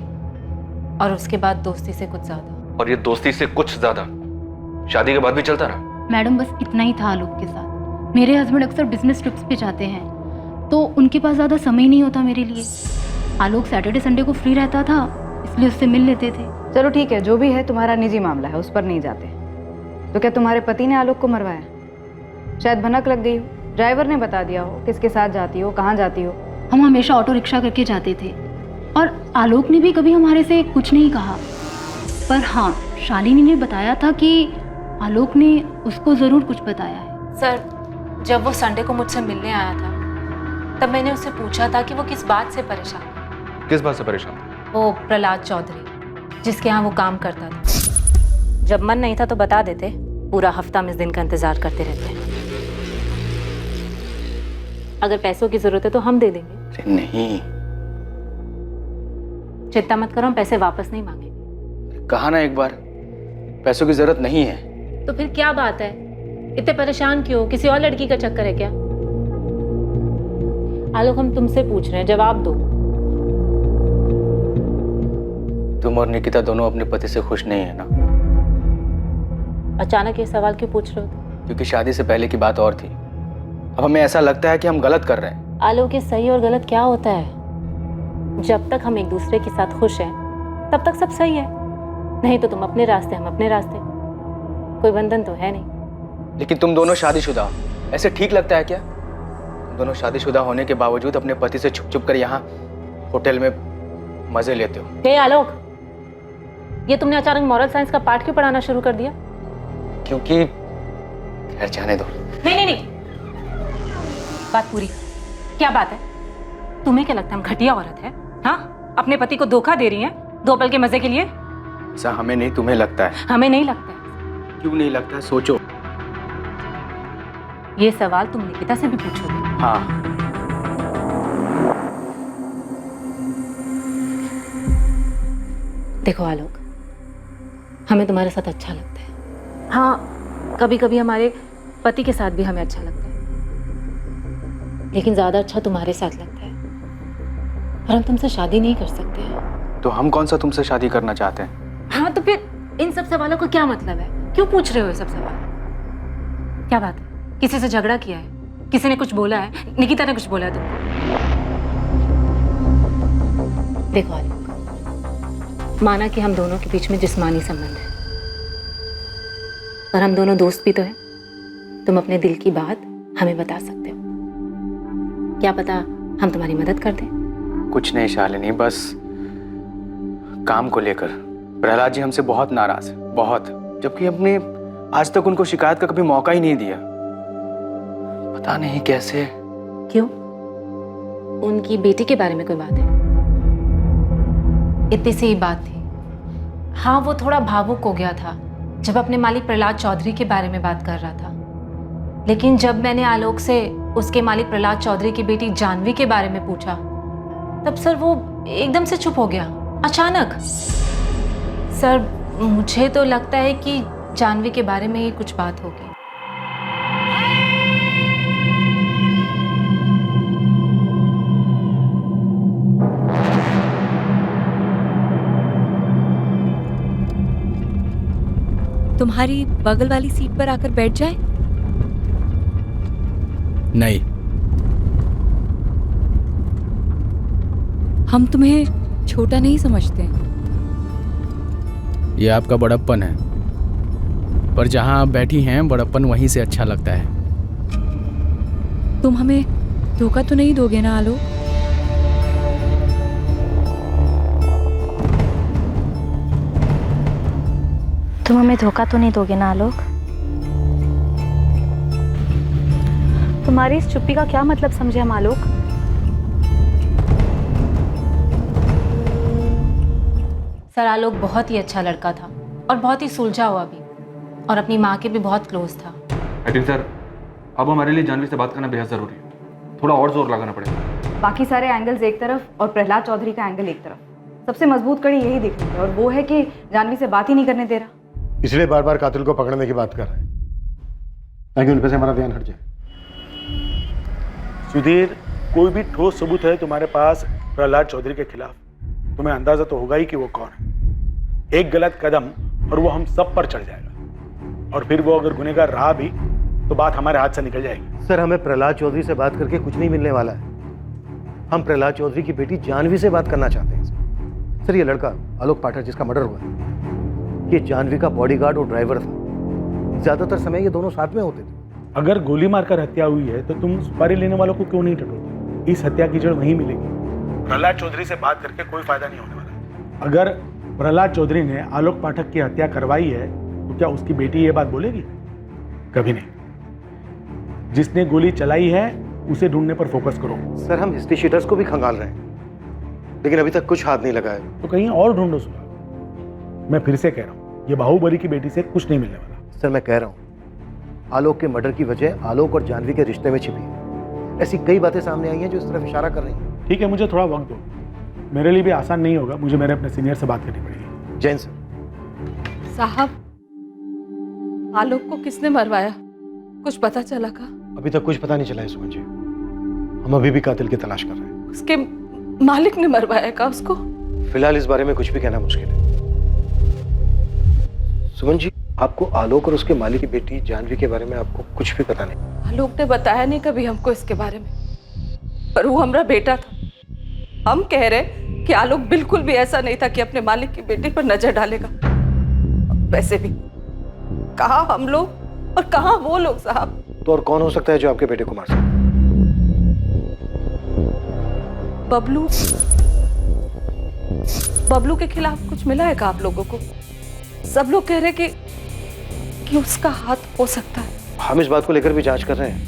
और उसके बाद दोस्ती से कुछ ज्यादा। और ये दोस्ती से कुछ ज्यादा शादी के बाद भी चलता रहा? मैडम बस इतना ही था आलोक के साथ। मेरे हस्बैंड अक्सर बिजनेस ट्रिप्स पे जाते हैं, तो उनके पास ज़्यादा समय नहीं होता मेरे लिए। आलोक सैटरडे संडे को फ्री रहता था, इसलिए उससे मिल लेते थे। चलो ठीक है, जो भी है तुम्हारा निजी मामला है, उस पर नहीं जाते। तो क्या तुम्हारे पति ने आलोक को मरवाया? शायद भनक लग गई हो, ड्राइवर ने बता दिया हो किसके साथ जाती हो, कहाँ जाती हो। हम हमेशा ऑटो रिक्शा करके जाते थे और आलोक ने भी कभी हमारे से कुछ नहीं कहा। पर हाँ, शालिनी ने बताया था कि आलोक ने उसको ज़रूर कुछ बताया है। सर, जब वो संडे को मुझसे मिलने आया था, तब मैंने उससे पूछा था कि वो किस बात से परेशान है। किस बात से परेशान? वो प्रहलाद चौधरी, जिसके यहाँ वो काम करता था। जब मन नहीं था तो बता देते, पूरा हफ्ता हम इस दिन का इंतजार करते रहते हैं। अगर पैसों की जरूरत है तो हम दे देंगे। नहीं, चिंता मत करो, हम पैसे वापस नहीं मांगेंगे। कहा ना एक बार, पैसों की जरूरत नहीं है। तो फिर क्या बात है, इतने परेशान क्यों? किसी और लड़की का चक्कर है क्या? आलोक, हम तुमसे पूछ रहे हैं, जवाब दो। तुम और निकिता दोनों अपने पति से खुश नहीं है ना? अचानक ये सवाल क्यों पूछ रहे हो? क्योंकि शादी से पहले की बात और थी, अब हमें ऐसा लगता है कि हम गलत कर रहे हैं। आलोक, ये सही और गलत क्या होता है? जब तक हम एक दूसरे के साथ खुश हैं, तब तक सब सही है। नहीं तो तुम अपने रास्ते, हम अपने रास्ते, कोई बंधन तो है नहीं। लेकिन तुम दोनों शादीशुदा हो, ऐसे ठीक लगता है क्या? तुम दोनों शादीशुदा होने के बावजूद अपने पति से छुप छुप कर यहाँ होटल में मजे लेते हो। हे आलोक, ये तुमने अचानक मॉरल साइंस का पाठ क्यों पढ़ाना शुरू कर दिया? क्योंकि खैर, जाने दो। नहीं, बात पूरी। क्या बात है? तुम्हें क्या लगता है हम घटिया औरत है? हाँ, अपने पति को धोखा दे रही हैं 2 पल के मजे के लिए? ऐसा हमें नहीं, तुम्हें लगता है। हमें नहीं लगता है। क्यों नहीं लगता है? सोचो। ये सवाल तुम निकिता से भी पूछोगे? हाँ। देखो आलोक, हमें तुम्हारे साथ अच्छा लगता है। हाँ, कभी कभी हमारे पति के साथ भी हमें अच्छा लगता है, लेकिन ज्यादा अच्छा तुम्हारे साथ लगता है। और हम तुमसे शादी नहीं कर सकते हैं। तो हम कौन सा तुमसे शादी करना चाहते हैं? हाँ, तो फिर इन सब सवालों का क्या मतलब है? क्यों पूछ रहे हो ये सब सवाल? क्या बात है? किसी से झगड़ा किया है? किसी ने कुछ बोला है? निकिता ने कुछ बोला है तुमको? देखो आलोक, माना कि हम दोनों के बीच में जिस्मानी संबंध है, पर हम दोनों दोस्त भी तो हैं। तुम अपने दिल की बात हमें बता सकते हो। क्या पता हम तुम्हारी मदद कर दें। कुछ नहीं शालिनी, बस काम को लेकर। प्रहलाद जी हमसे बहुत नाराज है, बहुत, जबकि हमने आज तक उनको शिकायत का कभी मौका ही नहीं दिया। पता नहीं कैसे। क्यों? उनकी बेटी के बारे में कोई बात है? इतनी सी ही बात थी। हाँ, वो थोड़ा भावुक हो गया था जब अपने मालिक प्रहलाद चौधरी के बारे में बात कर रहा था, लेकिन जब मैंने आलोक से उसके मालिक प्रहलाद चौधरी की बेटी जानवी के बारे में पूछा, तब सर वो एकदम से चुप हो गया, अचानक। सर, मुझे तो लगता है कि जानवी के बारे में ही कुछ बात होगी। तुम्हारी बगल वाली सीट पर आकर बैठ जाए? नहीं। हम तुम्हें छोटा नहीं समझते। ये आपका बड़प्पन है, पर जहां आप बैठी हैं बड़प्पन वहीं से अच्छा लगता है। तुम हमें धोखा तो नहीं दोगे ना आलोक? तुम हमें धोखा तो नहीं दोगे ना आलोक? तुम्हारी इस चुप्पी का क्या मतलब समझे हम आलोक? सर, आलोक बहुत ही अच्छा लड़का था और बहुत ही सुलझा हुआ भी, और अपनी माँ के भी बहुत क्लोज था। लेकिन सर, अब हमारे लिए जानवी से बात करना बेहद जरूरी है। थोड़ा और जोर लगाना पड़ेगा। बाकी सारे एंगल्स एक तरफ और प्रहलाद चौधरी का एंगल एक तरफ। सबसे मजबूत कड़ी यही दिख रही है, और वो है कि जानवी से बात ही नहीं करने दे रहा, इसलिए बार बार कातिल को पकड़ने की बात कर रहे हैं ताकि उन पे से हमारा ध्यान हट जाए। सुधीर, कोई भी ठोस सबूत है तुम्हारे पास प्रहलाद चौधरी के खिलाफ, तुम्हें अंदाजा तो होगा ही कि वो कौन है। एक गलत कदम और वो हम सब पर चढ़ जाएगा, और फिर वो अगर गुनहगार रहा भी तो बात हमारे हाथ से निकल जाएगी। सर, हमें प्रहलाद चौधरी से बात करके कुछ नहीं मिलने वाला है। हम प्रहलाद चौधरी की बेटी जानवी से बात करना चाहते हैं। सर, ये लड़का आलोक पाठक जिसका मर्डर हुआ, ये जानवी का बॉडीगार्ड और ड्राइवर था। ज्यादातर समय ये दोनों साथ में होते थे। अगर गोली मारकर हत्या हुई है तो तुम सुपारी लेने वालों को क्यों नहीं टटोलते? इस हत्या की जड़ वहीं मिलेगी। प्रहलाद चौधरी से बात करके कोई फायदा नहीं होने वाला। अगर प्रहलाद चौधरी ने आलोक पाठक की हत्या करवाई है तो क्या उसकी बेटी ये बात बोलेगी? कभी नहीं। जिसने गोली चलाई है उसे ढूंढने पर फोकस करो। सर, हम हिस्ट्री शीटर्स को भी खंगाल रहे हैं, लेकिन अभी तक कुछ हाथ नहीं लगा है। तो कहीं और ढूंढो सुना। मैं फिर से कह रहा हूँ, ये बाहुबली की बेटी से कुछ नहीं मिलने वाला। सर, मैं कह रहा हूँ, आलोक के मर्डर की वजह आलोक और जानवी के रिश्ते में छिपी है। ऐसी कई बातें सामने आई हैं जो इस तरफ इशारा कर रही हैं। ठीक है, मुझे थोड़ा वक्त दो। मेरे लिए भी आसान नहीं होगा, मुझे मेरे अपने सीनियर से बात करनी पड़ेगी। जैन सर। साहब, आलोक को किसने मरवाया? कुछ पता चला का? अभी तक कुछ पता नहीं चला है सुमन जी। हम अभी भी कातिल की तलाश कर रहे हैं। उसके मालिक ने मरवाया का उसको? फिलहाल इस बारे में कुछ भी कहना मुश्किल है। सुमन जी, आपको आलोक और उसके मालिक की बेटी जानवी के बारे में आपको कुछ भी पता नहीं? आलोक ने बताया नहीं कभी हमको इसके बारे में, पर वो हमारा बेटा था। हम कह रहे कि आलोक बिल्कुल भी ऐसा नहीं था कि अपने मालिक की बेटी पर नजर डालेगा। वैसे भी कहाँ हम लोग और कहाँ वो लोग साहब। तो और कौन हो सकता है जो आपके बेटे को मार सकता है? बबलू के खिलाफ कुछ मिला है क्या आप लोगों को? सब लोग कह रहे कि उसका हाथ हो सकता है। हम इस बात को लेकर भी जांच कर रहे हैं,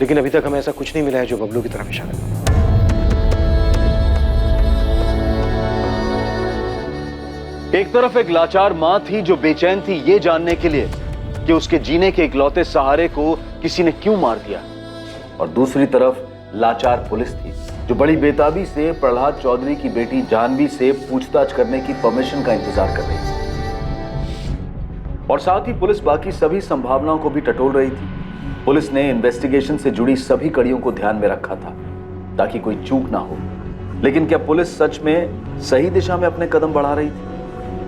लेकिन अभी तक हमें ऐसा कुछ नहीं मिला है जो बबलू की तरफ इशारा करे। एक तरफ एक लाचार मां थी जो बेचैन थी ये जानने के लिए कि उसके जीने के इकलौते सहारे को किसी ने क्यों मार दिया, और दूसरी तरफ लाचार पुलिस थी जो बड़ी बेताबी से प्रहलाद चौधरी की बेटी जानवी से पूछताछ करने की परमिशन का इंतजार कर रही थी। और साथ ही पुलिस बाकी सभी संभावनाओं को भी टटोल रही थी। पुलिस ने इन्वेस्टिगेशन से जुड़ी सभी कड़ियों को ध्यान में रखा था ताकि कोई चूक ना हो। लेकिन क्या पुलिस सच में सही दिशा में अपने कदम बढ़ा रही थी?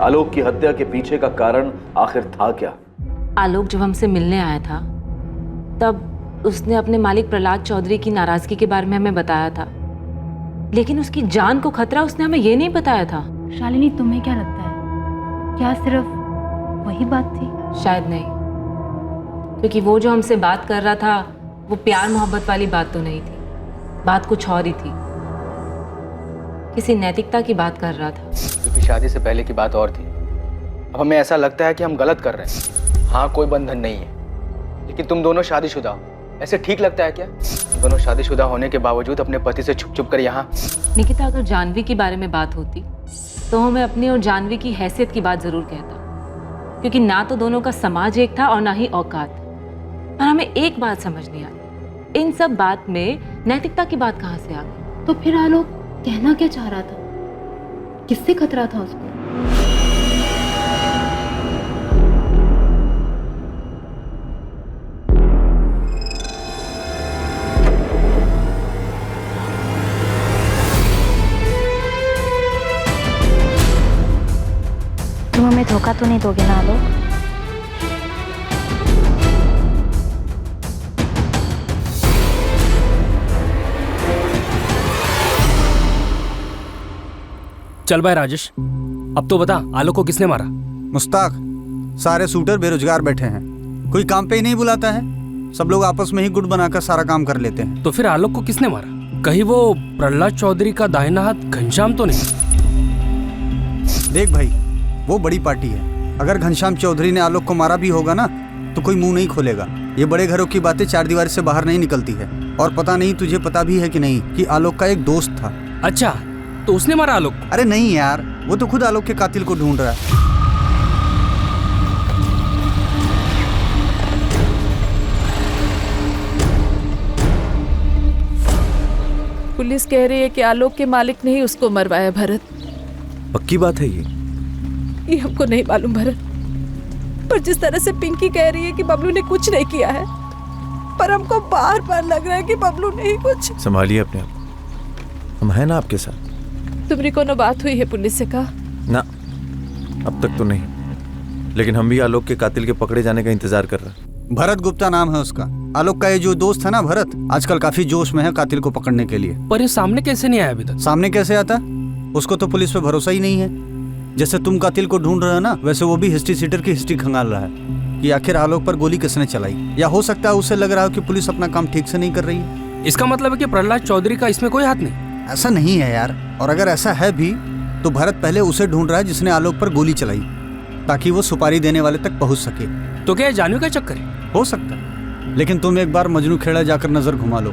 आलोक की हत्या के पीछे का कारण आखिर था क्या? आलोक जब हमसे मिलने आया था तब उसने अपने मालिक प्रहलाद चौधरी की नाराजगी के बारे में हमें बताया था, लेकिन उसकी जान को खतरा उसने हमें ये नहीं बताया था। शालिनी, तुम्हें क्या लगता है, क्या सिर्फ वही बात थी? शायद नहीं, क्योंकि वो जो हमसे बात कर रहा था वो प्यार मोहब्बत वाली बात तो नहीं थी, बात कुछ और ही थी। किसी नैतिकता की बात कर रहा था। क्योंकि शादी से पहले की बात और थी। अब हमें ऐसा लगता है कि हम गलत कर रहे हैं। हाँ, कोई बंधन नहीं है, लेकिन तुम दोनों शादीशुदा हो। ऐसे ठीक लगता है क्या? तुम दोनों शादीशुदा होने के बावजूद अपने पति से छुप छुप कर यहाँ। निकिता, अगर जानवी के बारे में बात होती तो हमें अपनी और जानवी की हैसियत की बात जरूर कहता, क्योंकि ना तो दोनों का समाज एक था और ना ही औकात। पर हमें एक बात समझ नहीं आई, इन सब बात में नैतिकता की बात कहाँ से आ गई? तो फिर आलोक कहना क्या चाह रहा था? किससे खतरा था उसको? तुम हमें धोखा तो नहीं दोगे ना आलोक? चल भाई राजेश, अब तो बता, आलोक को किसने मारा? मुस्ताक, सारे शूटर बेरोजगार बैठे हैं, कोई काम पे ही नहीं बुलाता है। सब लोग आपस में ही गुट बनाकर सारा काम कर लेते हैं। तो फिर आलोक को किसने मारा? कहीं वो प्रहलाद चौधरी का दाहिना हाथ घनश्याम तो नहीं? देख भाई, वो बड़ी पार्टी है। अगर घनश्याम चौधरी ने आलोक को मारा भी होगा ना, तो कोई मुंह नहीं खोलेगा। ये बड़े घरों की बातें चार दीवार से बाहर नहीं निकलती है। और पता नहीं तुझे पता भी है कि नहीं कि आलोक का एक दोस्त था। अच्छा, तो उसने मारा आलोक? अरे नहीं यार, वो तो खुद आलोक के कातिल को ढूंढ रहा है। पुलिस कह रही है कि आलोक के मालिक ने ही उसको मरवाया। भरत, पक्की बात है ये हमको नहीं मालूम भरत, पर जिस तरह से पिंकी कह रही है कि बबलू ने कुछ नहीं किया है, पर हमको बार बार लग रहा है कि बबलू ने ही कुछ। संभालिए अपने आप, हम हैं ना आपके साथ। तुमने कोनो बात हुई है पुलिस से? कहा ना, अब तक तो नहीं, लेकिन हम भी आलोक के कातिल के पकड़े जाने का इंतजार कर रहे हैं। भरत गुप्ता नाम है उसका। आलोक का ये जो दोस्त है ना भरत, आजकल काफी जोश में है कातिल को पकड़ने के लिए। पर ये सामने कैसे नहीं आया अभी तक? सामने कैसे आता? उसको तो पुलिस पे भरोसा ही नहीं है। जैसे तुम कातिल को ढूंढ रहे हो ना, वैसे वो भी हिस्ट्री सीटर की हिस्ट्री खंगाल रहा है कि आखिर आलोक पर गोली किसने चलाई। या हो सकता है उसे लग रहा हो कि पुलिस अपना काम ठीक से नहीं कर रही है। इसका मतलब है कि प्रहलाद चौधरी का इसमें कोई हाथ नहीं? ऐसा नहीं है यार, और अगर ऐसा है भी तो भरत पहले उसे ढूंढ रहा है जिसने आलोक पर गोली चलाई, ताकि वो सुपारी देने वाले तक पहुंच सके। तो क्या जानवी का चक्कर है? हो सकता है, लेकिन तुम एक बार मजनू खेड़ा जाकर नजर घुमा लो,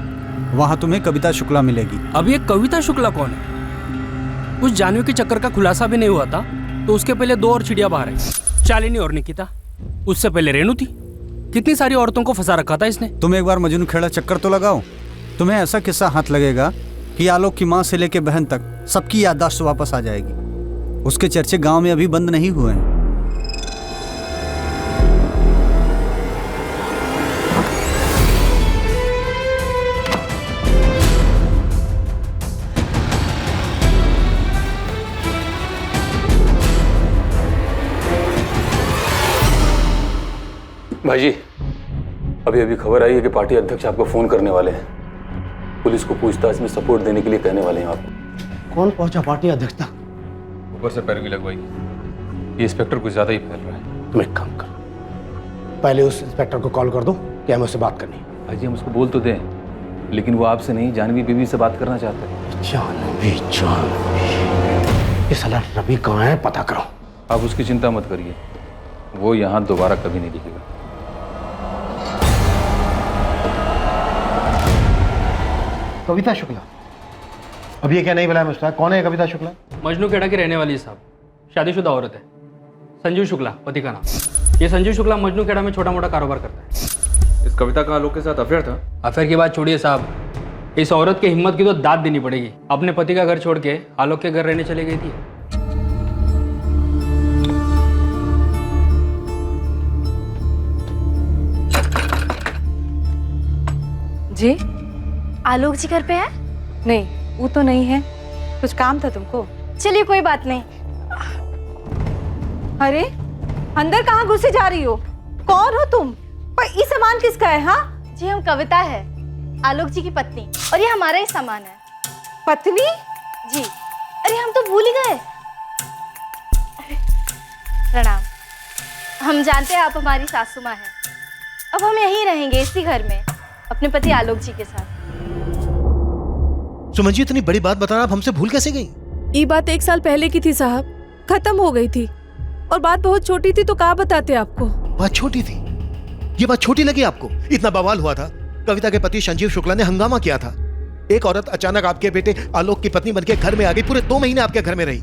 वहां तुम्हें कविता शुक्ला मिलेगी। अब ये कविता शुक्ला कौन है? उस जानवी के चक्कर का खुलासा भी नहीं हुआ था तो उसके पहले दो और चिड़िया बाहर आई, शालिनी और निकिता। उससे पहले रेणु थी। कितनी सारी औरतों को फंसा रखा था इसने। तुम एक बार मजनू खेड़ा चक्कर तो लगाओ, तुम्हें ऐसा किस्सा हाथ लगेगा कि आलोक की माँ से लेके बहन तक सबकी याददाश्त वापस आ जाएगी। उसके चर्चे गांव में अभी बंद नहीं हुए हैं। भाई जी, अभी अभी खबर आई है कि पार्टी अध्यक्ष आपको फोन करने वाले हैं। पुलिस को पूछताछ में सपोर्ट देने के लिए कहने वाले हैं आपको। कौन पहुंचा पार्टी अध्यक्ष तक? ऊपर से पैरवी लगवाई। ये इंस्पेक्टर कुछ ज्यादा ही फैल रहा है। तुम एक काम करो, पहले उस इंस्पेक्टर को कॉल कर दो कि हमें उससे बात करनी है। भाई जी, हम उसको बोल तो दें, लेकिन वो आपसे नहीं, जानवी बीबी से बात करना चाहते हैं। जानवी, ये साला रवि कहाँ है, पता करो। आप उसकी चिंता मत करिए, वो यहाँ दोबारा कभी नहीं दिखेगा। कविता शुक्ला? अब ये क्या नहीं बुलाया मुस्ताक? कौन है कविता शुक्ला? मजनू खेड़ा की रहने वाली है साहब, शादीशुदा औरत है। संजीव शुक्ला पति का नाम। ये संजीव शुक्ला मजनू खेड़ा में छोटा मोटा कारोबार करता है। इस कविता का आलोक के साथ अफेयर था? अफेयर की बात छोड़िए साहब, इस औरत की हिम्मत की तो दाद देनी पड़ेगी। अपने पति का घर छोड़ के आलोक के घर रहने चली गई थी। जी, आलोक जी घर पे है? नहीं, वो तो नहीं है। कुछ काम था तुमको? चलिए कोई बात नहीं। अरे अंदर कहाँ घुसे जा रही हो? कौन हो तुम? पर ये सामान किसका है? हाँ जी, हम कविता है, आलोक जी की पत्नी, और ये हमारा ही सामान है। पत्नी? जी। अरे हम तो भूल ही गए। प्रणाम। हम जानते हैं आप हमारी सासू माँ हैं। अब हम यहीं रहेंगे इसी घर में अपने पति आलोक जी के साथ। सुमन जी, इतनी बड़ी बात बताना आप हमसे भूल कैसे गई? ये बात 1 साल पहले की थी साहब, खत्म हो गई थी। और बात बहुत छोटी थी तो कहाँ बताते आपको। बात छोटी थी? ये बात छोटी लगी आपको? इतना बवाल हुआ था, कविता के पति संजीव शुक्ला ने हंगामा किया था। एक औरत अचानक आपके बेटे आलोक की पत्नी बनके घर में आ गई, पूरे 2 महीने आपके घर में रही,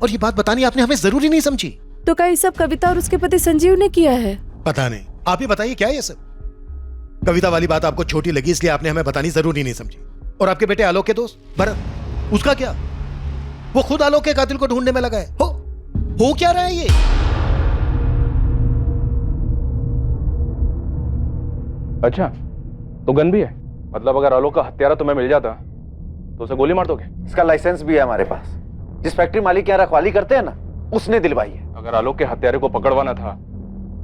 और ये बात बतानी आपने हमें जरूरी नहीं समझी। तो क्या ये सब कविता और उसके पति संजीव ने किया है? पता नहीं, आप ही बताइए क्या ये सब। कविता वाली बात आपको छोटी लगी इसलिए आपने हमें बतानी जरूरी नहीं समझी। और आपके बेटे आलोक के दोस्त भरत, उसका क्या? वो खुद आलोक के कातिल को ढूंढने में लगा है। हो क्या रहा है ये? अच्छा, तो गन भी है? मतलब अगर आलोक का हत्यारा तुम्हें मिल जाता तो उसे गोली मार दोगे? इसका लाइसेंस भी है हमारे पास। जिस फैक्ट्री मालिक यहाँ रखवाली करते हैं ना, उसने दिलवाई है। अगर आलोक के हत्यारे को पकड़वाना था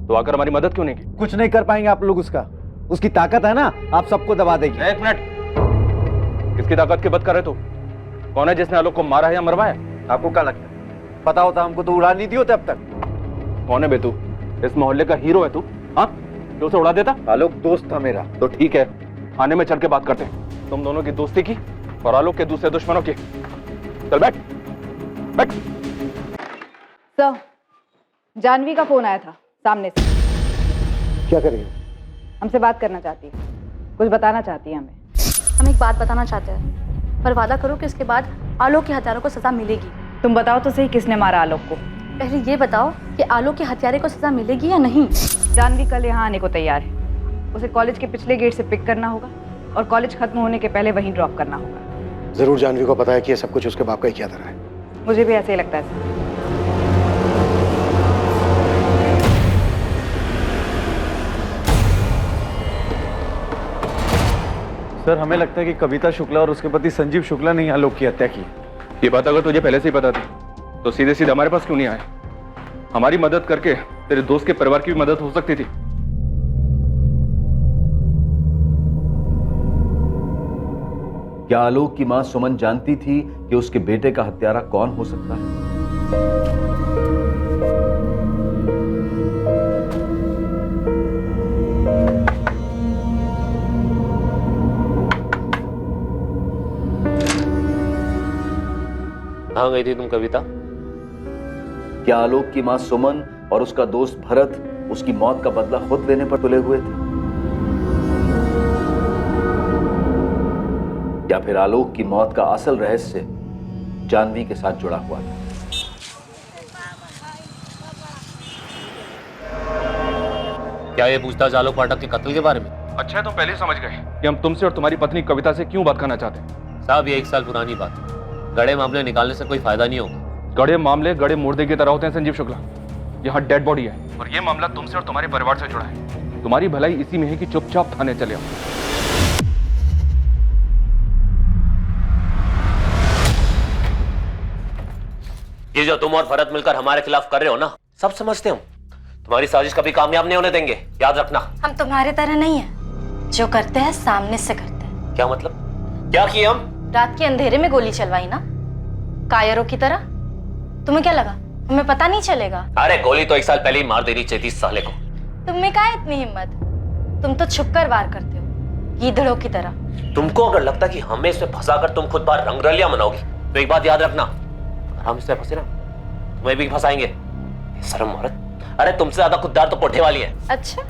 तो आकर हमारी मदद क्यों नहीं की? कुछ नहीं कर पाएंगे आप लोग उसका। उसकी ताकत है ना, आप सबको दबा देगी। 1 मिनट, किसकी ताकत की बात कर रहे हो? कौन है जिसने आलोक को मारा है या मरवाया? आपको क्या लगता है पता होता हमको तो उड़ा नहीं दी होते अब तक। कौन है बे तू? इस मोहल्ले का हीरो है तू? हाँ, जो उसे उड़ा देता? आलोक दोस्त था मेरा। तो ठीक है, थाने में चल के बात करते हैं तुम दोनों की दोस्ती की और आलोक के दूसरे दुश्मनों की। चल बैठ बैठ। सर, जानवी का फोन आया था सामने से। क्या करेंगे? हमसे बात करना चाहती है, कुछ बताना चाहती है हमें। हम एक बात बताना चाहते हैं, पर वादा करो कि उसके बाद आलोक के हत्यारों को सजा मिलेगी। तुम बताओ तो सही, किसने मारा आलोक को? पहले ये बताओ कि आलोक के हत्यारे को सजा मिलेगी या नहीं। जानवी कल यहाँ आने को तैयार है। उसे कॉलेज के पिछले गेट से पिक करना होगा और कॉलेज खत्म होने के पहले वहीं ड्रॉप करना होगा। जरूर जानवी को पता है कि ये सब कुछ उसके बाप का ही किया था। मुझे भी ऐसे ही लगता है सर। सर, हमें लगता है कि कविता शुक्ला और उसके पति संजीव शुक्ला ने आलोक की हत्या की। ये बात अगर तुझे पहले से ही पता थी तो सीधे सीधे हमारे पास क्यों नहीं आए? हमारी मदद करके तेरे दोस्त के परिवार की भी मदद हो सकती थी। क्या आलोक की मां सुमन जानती थी कि उसके बेटे का हत्यारा कौन हो सकता है? कहाँ गई थी तुम कविता? क्या आलोक की मां सुमन और उसका दोस्त भरत उसकी मौत का बदला खुद लेने पर तुले हुए थे? या फिर आलोक की मौत का असल रहस्य जानवी के साथ जुड़ा हुआ था? क्या ये पूछताछ आलोक पाठक के कत्ल के बारे में? अच्छा है तुम पहले ही समझ गए कि हम तुमसे और तुम्हारी पत्नी कविता से क्यों बात करना चाहते हैं। साहब, ये 1 साल पुरानी बात है। गड़े मामले निकालने से कोई फायदा नहीं होगा। गड़े मामले गड़े मुर्दे की तरह होते हैं संजीव शुक्ला। यहाँ डेड बॉडी है और ये मामला तुमसे और तुम्हारे परिवार से जुड़ा है। तुम्हारी भलाई इसी में है कि चुपचाप थाने चले आओ। ये जो तुम और भरत मिलकर हमारे खिलाफ कर रहे हो ना, सब समझते हम। तुम्हारी साजिश कभी कामयाब नहीं होने देंगे, याद रखना। हम तुम्हारे तरह नहीं है, जो करते हैं सामने से करते हैं। क्या मतलब? क्या किए हम? रात के अंधेरे में गोली चलवाई ना, कायरों की तरह। तुम्हें क्या लगा हमें पता नहीं चलेगा? अरे गोली तो 1 साल पहले ही मार देनी चाहिए थी इस साले को। तुम्हें क्या इतनी हिम्मत? तुम तो छुपकर वार करते हो, गीदड़ों की तरह। तुमको अगर लगता कि हमें इसमें फंसाकर तुम खुद बार रंगरलियां मनाओगी तो एक बात याद रखना, अगर हम इसमें फंसे ना तुम्हें भी फंसाएंगे। शर्म औरत। अरे तुमसे ज्यादा खुददार तो कोठे वाली है। अच्छा,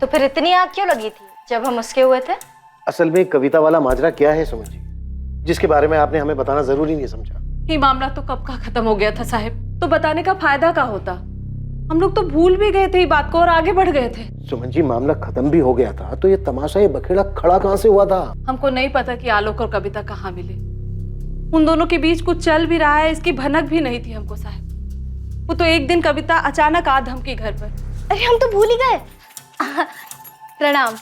तो फिर इतनी आग क्यों लगी थी जब हम उसके हुए थे? असल में कविता वाला माजरा क्या है सुमन जी, जिसके बारे में आपने हमें बताना जरूरी नहीं समझा? ये मामला तो कब का खत्म हो गया था साहब, तो बताने का फायदा क्या होता? हम लोग तो भूल भी गए थे ये बात को और आगे बढ़ गए थे। सुमन जी, मामला खत्म भी हो गया था तो ये तमाशा, ये बखेड़ा खड़ा कहां से हुआ था? हमको नहीं पता कि आलोक और कविता कहाँ मिले। उन दोनों के बीच कुछ चल भी रहा है इसकी भनक भी नहीं थी हमको साहब। वो तो एक दिन कविता अचानक आ धमकी घर पर। अरे हम तो भूल ही गए। प्रणाम।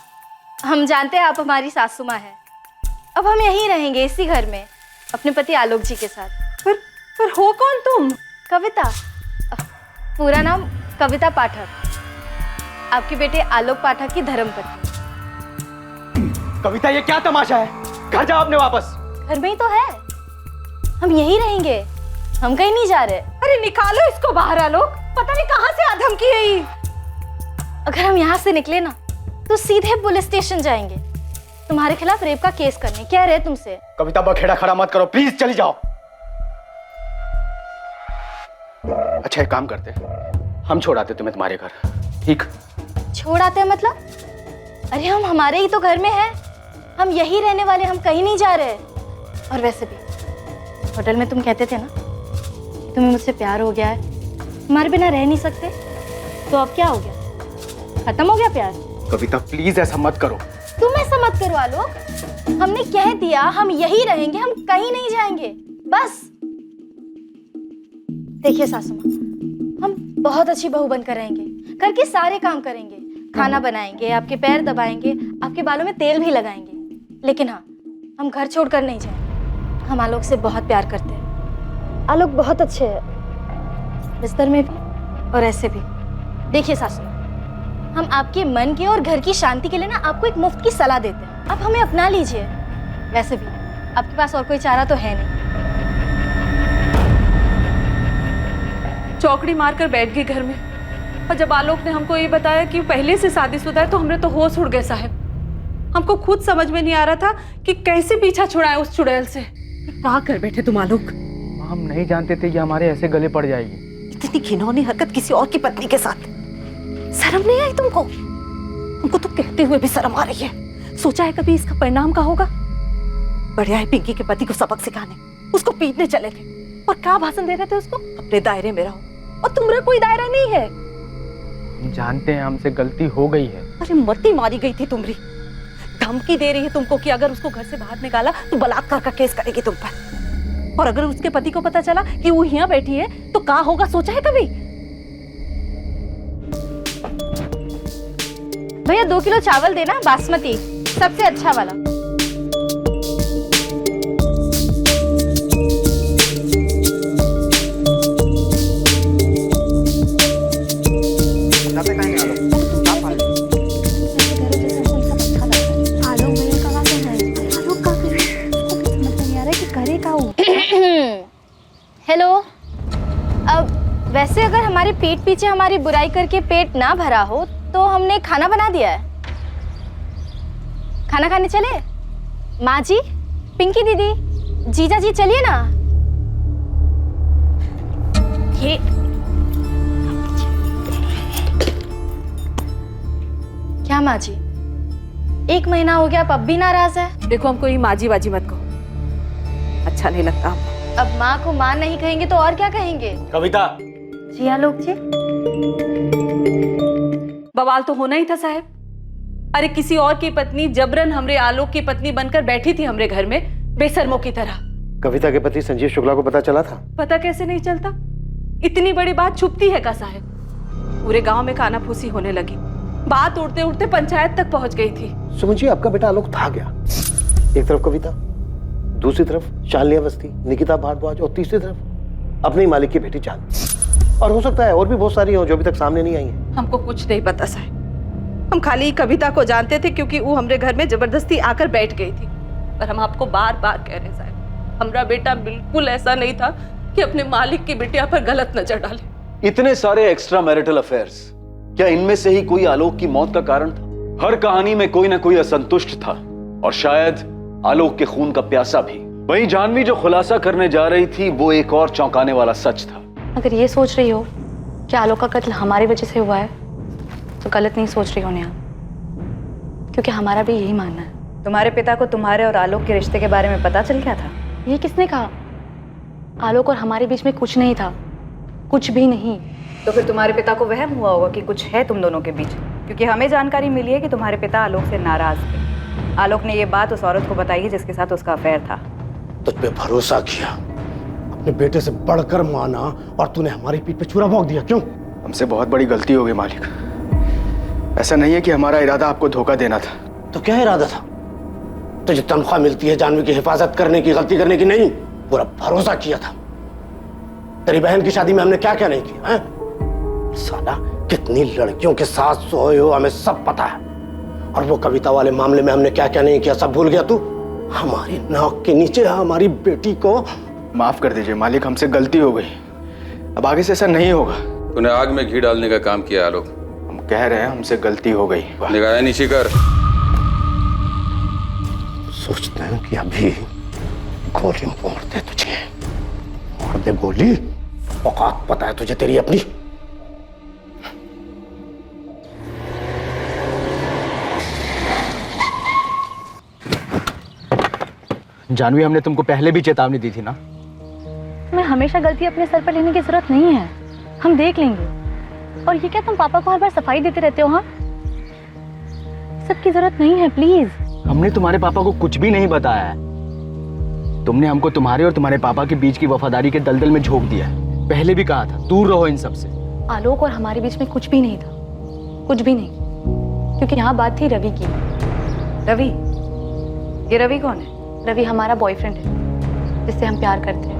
हम जानते हैं आप हमारी सासू माँ हैं। अब हम यहीं रहेंगे इसी घर में अपने पति आलोक जी के साथ। पर हो कौन तुम? कविता। पूरा नाम कविता पाठक, आपके बेटे आलोक पाठक की धर्मपत्नी। कविता, ये क्या तमाशा है? घर जाओ अपने वापस। घर में ही तो है, हम यहीं रहेंगे, हम कहीं नहीं जा रहे। अरे निकालो इसको बाहर आलोक, पता नहीं कहां से आधम की है ये। अगर हम यहाँ से निकले ना तो सीधे पुलिस स्टेशन जाएंगे, तुम्हारे खिलाफ रेप का केस करने। कह रहे तुमसे। कविता, बखेड़ा खड़ा मत करो प्लीज, चली जाओ। अच्छा एक काम करते हैं, हम छोड़ आते तुम्हें तुम्हारे घर, ठीक? छोड़ आते हैं मतलब? अरे हम हमारे ही तो घर में हैं, हम यही रहने वाले, हम कहीं नहीं जा रहे। और वैसे भी होटल में तुम कहते थे ना कि तुम्हें मुझसे प्यार हो गया है, हमारे बिना रह नहीं सकते, तो अब क्या हो गया? खत्म हो गया प्यार? कविता प्लीज ऐसा मत करो। तुम ऐसा मत करो आलोक, हमने कह दिया हम यही रहेंगे, हम कहीं नहीं जाएंगे, बस। देखिए सासू माँ, हम बहुत अच्छी बहू बनकर रहेंगे, घर के सारे काम करेंगे, खाना बनाएंगे, आपके पैर दबाएंगे, आपके बालों में तेल भी लगाएंगे, लेकिन हाँ, हम घर छोड़कर नहीं जाएंगे। हम आलोक से बहुत प्यार करते हैं, आलोक बहुत अच्छे है, बिस्तर में भी और ऐसे भी। देखिए सासू माँ, हम आपके मन के और घर की शांति के लिए ना आपको एक मुफ्त की सलाह देते हैं, आप हमें अपना लीजिए। वैसे भी आपके पास और कोई चारा तो है नहीं। चौकड़ी मारकर बैठ गई घर में, और जब आलोक ने हमको ये बताया कि पहले से शादीशुदा है तो हमने तो होश उड़ गए साहब। हमको खुद समझ में नहीं आ रहा था कि कैसे पीछा छुड़ाए उस चुड़ैल से। क्या कर बैठे तुम आलोक? हम नहीं जानते थे कि हमारे ऐसे गले पड़ जाएगी। इतनी घिनौनी हरकत किसी और की पत्नी के साथ, शर्म नहीं आई तुमको? हमको तो कहते हुए भी शर्म आ रही है। सोचा है कभी इसका परिणाम क्या होगा? बढ़िया है पिंकी के पति को सबक सिखाने, उसको पीटने चले थे, और क्या भाषण दे रहे थे उसको? अपने दायरे में रहो, और तुम्हारा कोई दायरा नहीं है। हम जानते हैं हमसे गलती हो गई है। अरे मती मारी गई थी तुम्हारी, धमकी दे रही है तुमको कि अगर उसको घर से बाहर निकाला तो बलात्कार का केस करेगी तुम पर, और अगर उसके पति को पता चला कि वो यहाँ बैठी है तो क्या होगा? सोचा है कभी? भैया 2 किलो चावल देना, बासमती, सबसे अच्छा वाला। हेलो, अब वैसे अगर हमारे पीठ पीछे हमारी बुराई करके पेट ना भरा हो तो हमने खाना बना दिया है। खाना खाने चले? माँ जी, पिंकी दीदी, जीजा जी, चलिए ना। ये क्या माँ जी, 1 महीना हो गया, आप अब भी नाराज है? देखो हमको ये माजी बाजी मत कहो, अच्छा नहीं लगता। अब माँ को माँ नहीं कहेंगे तो और क्या कहेंगे? कविता जी आलोक जी। बवाल तो होना ही था साहब। अरे किसी और की पत्नी जबरन हमरे आलोक की पत्नी बनकर बैठी थी हमरे घर में, बेशर्मों की तरह। कविता के पति संजीव शुक्ला को पता चला था? पता कैसे नहीं चलता? इतनी बड़ी बात छुपती है का साहब? पूरे गांव में कानाफूसी होने लगी, बात उड़ते उड़ते पंचायत तक पहुंच गई थी। सुमन जी, आपका बेटा आलोक था गया। एक तरफ कविता, दूसरी तरफ शालिनी अवस्थी, निकिता भारद्वाज, और तीसरी तरफ अपने मालिक की बेटी चांद। और हो सकता है और भी बहुत सारी हो जो अभी तक सामने नहीं आई हैं। हमको कुछ नहीं पता साहब, हम खाली कविता को जानते थे क्योंकि वो हमरे घर में जबरदस्ती आकर बैठ गई थी। पर हम आपको बार बार कह रहे साहब, हमारा बेटा बिल्कुल ऐसा नहीं था कि अपने मालिक की बिटिया पर गलत नजर डाले। इतने सारे एक्स्ट्रा मैरिटल अफेयर्स, क्या इनमें से ही कोई आलोक की मौत का कारण था? हर कहानी में कोई ना कोई असंतुष्ट था, और शायद आलोक के खून का प्यासा भी। वहीं जानवी जो खुलासा करने जा रही थी वो एक और चौंकाने वाला सच था। अगर ये सोच रही हो कि आलोक का कत्ल हमारी वजह से हुआ है तो गलत नहीं सोच रही हो नेहा, क्योंकि हमारा भी यही मानना है। तुम्हारे पिता को तुम्हारे और आलोक के रिश्ते के बारे में पता चल गया था? ये किसने कहा? आलोक और हमारे बीच में कुछ नहीं था, कुछ भी नहीं। तो फिर तुम्हारे पिता को वहम हुआ होगा कि कुछ है तुम दोनों के बीच, क्योंकि हमें जानकारी मिली है कि तुम्हारे पिता आलोक से नाराज थे। आलोक ने ये बात उस औरत को बताई है जिसके साथ उसका अफेयर था। तुझ पे भरोसा किया, अपने बेटे से बढ़कर माना, और तूने हमारी पीठ पे छुरा भोंक दिया। क्यों? हमसे बहुत बड़ी गलती हो गई मालिक। ऐसा नहीं है कि हमारा इरादा आपको धोखा देना था। तो क्या इरादा था? तुझे तनख्वाह मिलती है जानवी की हिफाजत करने की, गलती करने की नहीं। पूरा भरोसा किया था। तेरी बहन की शादी में हमने क्या क्या नहीं किया है? साला कितनी लड़कियों के साथ सोए हो हमें सब पता है, और वो कविता वाले मामले में हमने क्या क्या नहीं किया सब भूल गया तू? हमारी नाक के नीचे हमारी बेटी को माफ कर दीजिए मालिक, हमसे गलती हो गई, अब आगे से ऐसा नहीं होगा। तूने आग में घी डालने का काम किया आलोक। हम कह रहे हैं हमसे गलती हो गई। निगाहें नीची कर। सोचते हैं कि अभी गोली मोड़ दे तुझे, मोड़ दे गोली औकात पता है तुझे तेरी अपनी? जानवी, हमने तुमको पहले भी चेतावनी दी थी ना। मैं हमेशा गलती अपने सर पर लेने की जरूरत नहीं है, हम देख लेंगे। और ये क्या तुम पापा को हर बार सफाई देते रहते हो? हाँ, सबकी जरूरत नहीं है, प्लीज। हमने तुम्हारे पापा को कुछ भी नहीं बताया है। तुमने हमको तुम्हारे और तुम्हारे पापा के बीच की वफादारी के दलदल में झोंक दिया है। पहले भी कहा था दूर रहो इन सब से। आलोक और हमारे बीच में कुछ भी नहीं था, कुछ भी नहीं, क्योंकि यहाँ बात थी रवि की। रवि? ये रवि कौन है? रवि हमारा बॉयफ्रेंड है, जिससे हम प्यार करते हैं।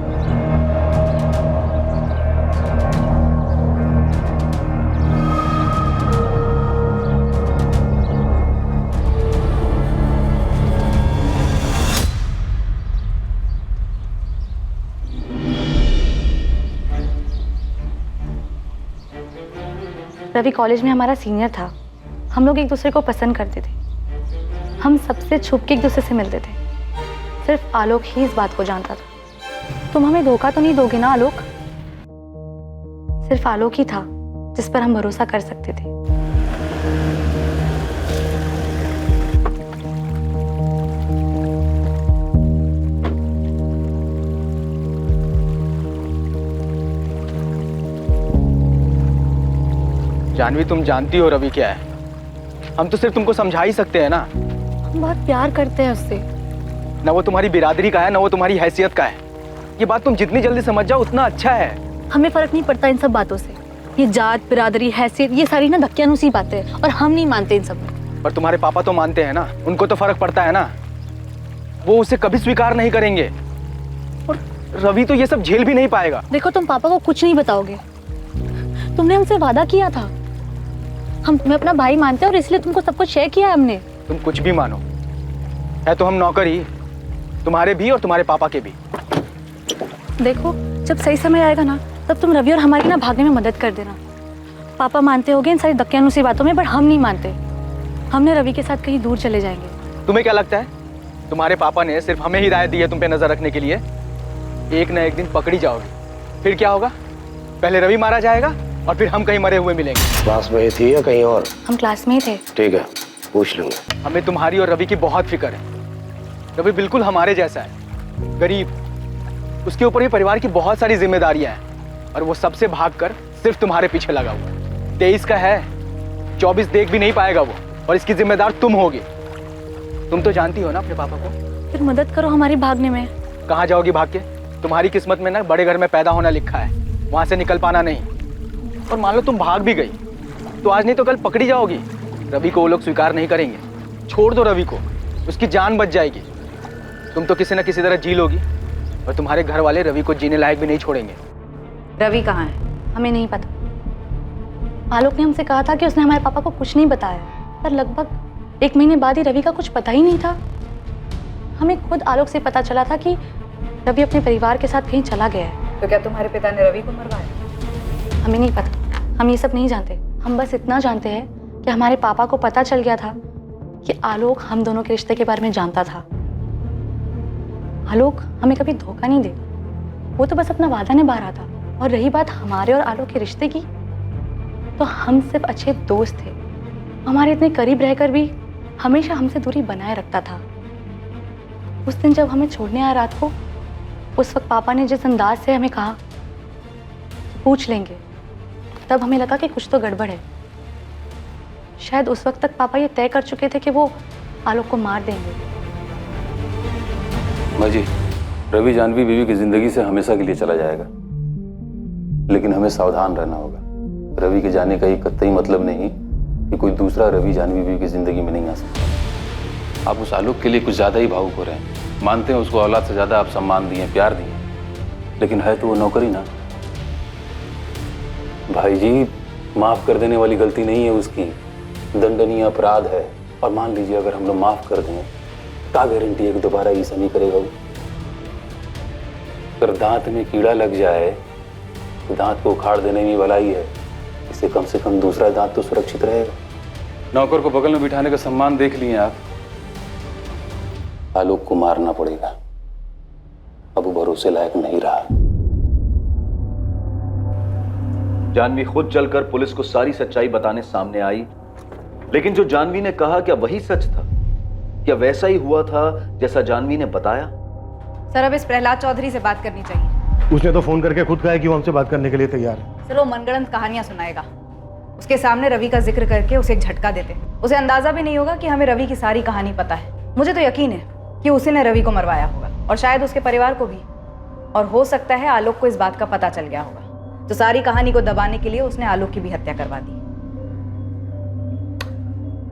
रवि कॉलेज में हमारा सीनियर था। हम लोग एक दूसरे को पसंद करते थे। हम सबसे छुप के एक दूसरे से मिलते थे। सिर्फ आलोक ही इस बात को जानता था। तुम हमें धोखा तो नहीं दोगे ना आलोक? सिर्फ आलोक ही था जिस पर हम भरोसा कर सकते थे। जानवी, तुम जानती हो रवि क्या है। हम तो सिर्फ तुमको समझा ही सकते हैं ना। हम बहुत प्यार करते हैं उससे। ना वो तुम्हारी बिरादरी का है, ना वो तुम्हारी हैसियत का है। ये बात तुम जितनी जल्दी समझ जाओ उतना अच्छा है। हमें फर्क नहीं पड़ता इन सब बातों से। ये जात, बिरादरी, हैसियत, ये सारी ना धक्कियानुसी बातें हैं और हम नहीं मानते इन सब में। पर तुम्हारे पापा तो मानते हैं ना, उनको तो फर्क पड़ता है ना। वो उसे कभी स्वीकार नहीं करेंगे और रवि तो ये सब झेल भी नहीं पाएगा। देखो, तुम पापा को कुछ नहीं बताओगे। तुमने हमसे वादा किया था। हम तुम्हें अपना भाई मानते हैं और इसलिए तुमको सब कुछ शेयर किया है हमने। तुम कुछ भी मानो, है तो हम नौकर ही, तुम्हारे भी और तुम्हारे पापा के भी। देखो, जब सही समय आएगा ना, तब तुम रवि और हमारी ना भागने में मदद कर देना। पापा मानते होंगे इन सारी धक्कियानुसी बातों में, पर हम नहीं मानते। हमने रवि के साथ कहीं दूर चले जाएंगे। तुम्हें क्या लगता है तुम्हारे पापा ने सिर्फ हमें हिदायत दी है तुम पे नजर रखने के लिए? एक न एक दिन पकड़ी जाओगी। फिर क्या होगा? पहले रवि मारा जाएगा और फिर हम कहीं मरे हुए मिलेंगे। क्लास में ही थी या कहीं और? हम क्लास में ही थे। ठीक है, पूछ लूंगा। हमें तुम्हारी और रवि की बहुत फिक्र है। रवि बिल्कुल हमारे जैसा है, गरीब। उसके ऊपर भी परिवार की बहुत सारी जिम्मेदारियां हैं और वो सबसे भागकर सिर्फ तुम्हारे पीछे लगा हुआ है। 23 का है, 24 देख भी नहीं पाएगा वो, और इसकी जिम्मेदार तुम होगी। तुम तो जानती हो ना अपने पापा को। फिर मदद करो हमारी भागने में। कहाँ जाओगी भाग के? तुम्हारी किस्मत में ना बड़े घर में पैदा होना लिखा है, वहां से निकल पाना नहीं। और मान लो तुम भाग भी गई तो आज नहीं तो कल पकड़ी जाओगी। रवि को वो लोग स्वीकार नहीं करेंगे। छोड़ दो रवि को, उसकी जान बच जाएगी। तुम तो किसी न किसी तरह जी लोगी और तुम्हारे घर वाले रवि को जीने लायक भी नहीं छोड़ेंगे। रवि कहाँ है? हमें नहीं पता। आलोक ने हमसे कहा था कि उसने हमारे पापा को कुछ नहीं बताया, पर लगभग 1 महीने बाद ही रवि का कुछ पता ही नहीं था। हमें खुद आलोक से पता चला था कि रवि अपने परिवार के साथ कहीं चला गया है। तो क्या तुम्हारे पिता ने रवि को मरवाया? हमें नहीं पता, हम ये सब नहीं जानते। हम बस इतना जानते हैं कि हमारे पापा को पता चल गया था कि आलोक हम दोनों के रिश्ते के बारे में जानता था। आलोक हमें कभी धोखा नहीं देता, वो तो बस अपना वादा निभा रहा था। और रही बात हमारे और आलोक के रिश्ते की, तो हम सिर्फ अच्छे दोस्त थे। हमारे इतने करीब रहकर भी हमेशा हमसे दूरी बनाए रखता था। उस दिन जब हमें छोड़ने आया रात को, उस वक्त पापा ने जिस अंदाज से हमें कहा पूछ लेंगे, तब हमें लगा कि कुछ तो गड़बड़ है। शायद उस वक्त तक पापा ये तय कर चुके थे कि वो आलोक को मार देंगे। माँ जी, रवि जानवी बीवी की जिंदगी से हमेशा के लिए चला जाएगा, लेकिन हमें सावधान रहना होगा। रवि के जाने का ये कतई मतलब नहीं कि कोई दूसरा रवि जानवी बीवी की जिंदगी में नहीं आ सकता। आप उस आलोक के लिए कुछ ज्यादा ही भावुक हो रहे हैं। मानते हैं उसको औलाद से ज्यादा आप सम्मान दिए, प्यार दिए, लेकिन है तो वो नौकरी ना। भाई जी, माफ कर देने वाली गलती नहीं है उसकी, दंडनीय अपराध है। और मान लीजिए अगर हम लोग माफ कर दें, क्या गारंटी है कि दोबारा ऐसा नहीं करेगा वो? अगर दांत में कीड़ा लग जाए तो दांत को उखाड़ देने में भलाई है, इससे कम से कम दूसरा दांत तो सुरक्षित रहेगा। नौकर को बगल में बिठाने का सम्मान देख लिए आप। आलोक को मारना पड़ेगा, अब वो भरोसे लायक नहीं रहा। जानवी खुद चलकर पुलिस को सारी सच्चाई बताने सामने आई, लेकिन जो जानवी ने कहा क्या वही सच था? क्या वैसा ही हुआ था जैसा जानवी ने बताया? सर अब इस प्रहलाद चौधरी से बात करनी चाहिए। उसने तो फोन करके खुद कहा है कि वो हमसे बात करने के लिए तैयार है। सर वो मनगढ़ंत कहानियां सुनाएगा। उसके सामने रवि का जिक्र करके उसे एक झटका देते, उसे अंदाजा भी नहीं होगा कि हमें रवि की सारी कहानी पता है। मुझे तो यकीन है कि उसी ने रवि को मरवाया होगा और शायद उसके परिवार को भी, और हो सकता है आलोक को इस बात का पता चल गया होगा, तो सारी कहानी को दबाने के लिए उसने आलोक की भी हत्या करवा दी।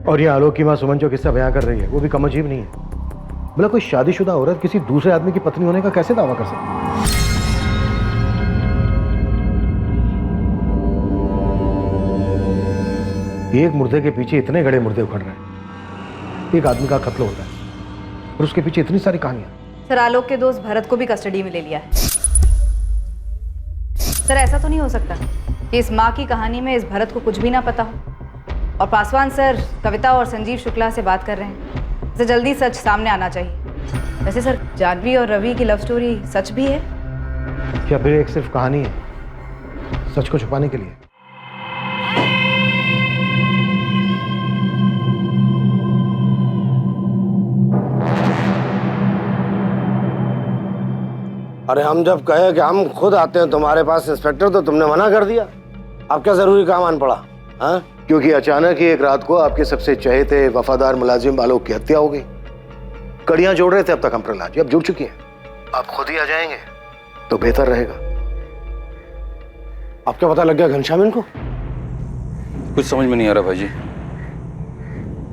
और ये आलोक की मां सुमन जो किस्सा बयां कर रही है वो भी कम अजीब नहीं है। बोला कोई शादीशुदा औरत किसी दूसरे आदमी की पत्नी होने का कैसे दावा कर सकती है? एक मुर्दे के पीछे इतने गड़े मुर्दे उखड़ रहे हैं। एक आदमी का कत्ल होता है और उसके पीछे इतनी सारी कहानियां। सर आलोक के दोस्त भरत को भी कस्टडी में ले लिया है। सर ऐसा तो नहीं हो सकता कि इस माँ की कहानी में इस भरत को कुछ भी ना पता हो, और पासवान सर कविता और संजीव शुक्ला से बात कर रहे हैं, इसे जल्दी सच सामने आना चाहिए। वैसे सर जानवी और रवि की लव स्टोरी सच भी है क्या फिर एक सिर्फ कहानी है सच को छुपाने के लिए? अरे हम जब कहे कि हम खुद आते हैं तुम्हारे पास इंस्पेक्टर, तो तुमने मना कर दिया। अब क्या जरूरी काम आन पड़ा? हाँ, क्योंकि अचानक ही एक रात को आपके सबसे चहेते वफादार मुलाजिम आलोक की हत्या हो गई। कड़ियां जोड़ रहे थे अब तक हम प्रहलाद जी, अब जुड़ चुकी हैं। आप खुद ही आ जाएंगे तो बेहतर रहेगा। आपका पता लग गया घनश्याम इनको? कुछ समझ में नहीं आ रहा भाई जी।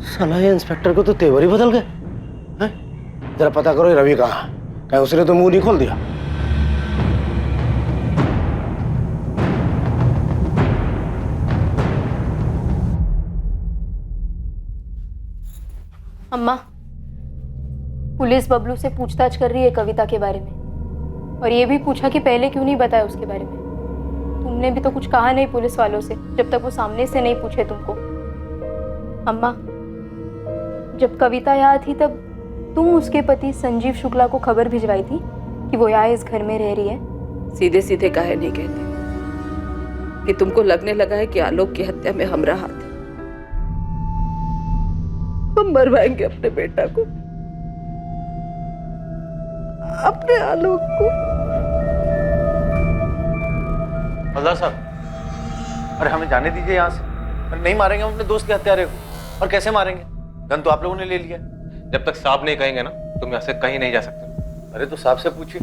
साला ये इंस्पेक्टर को तो तेवर ही बदल गए हैं। जरा पता करो ये रवि कहाँ, कहीं उसने तो मुंह नहीं खोल दिया। अम्मा, पुलिस बबलू से पूछताछ कर रही है कविता के बारे में, और ये भी पूछा कि पहले क्यों नहीं बताया उसके बारे में। तुमने भी तो कुछ कहा नहीं पुलिस वालों से जब तक वो सामने से नहीं पूछे तुमको। अम्मा, जब कविता यहाँ थी तब तुम उसके पति संजीव शुक्ला को खबर भिजवाई थी कि वो यहाँ इस घर में रह रही है। सीधे सीधे काहे नहीं कहते कि तुमको लगने लगा है कि आलोक की हत्या में हमारा हाथ है? हम मरवाएंगे अपने बेटा को, अपने आलोक को। हवलदार साहब, अरे हमें जाने दीजिए यहाँ से। नहीं मारेंगे हम अपने दोस्त के हत्यारे को। और कैसे मारेंगे? गन तो आप लोगों ने ले लिया। जब तक साहब नहीं कहेंगे ना तुम यहाँ से कहीं नहीं जा सकते। अरे तो साहब से पूछिए।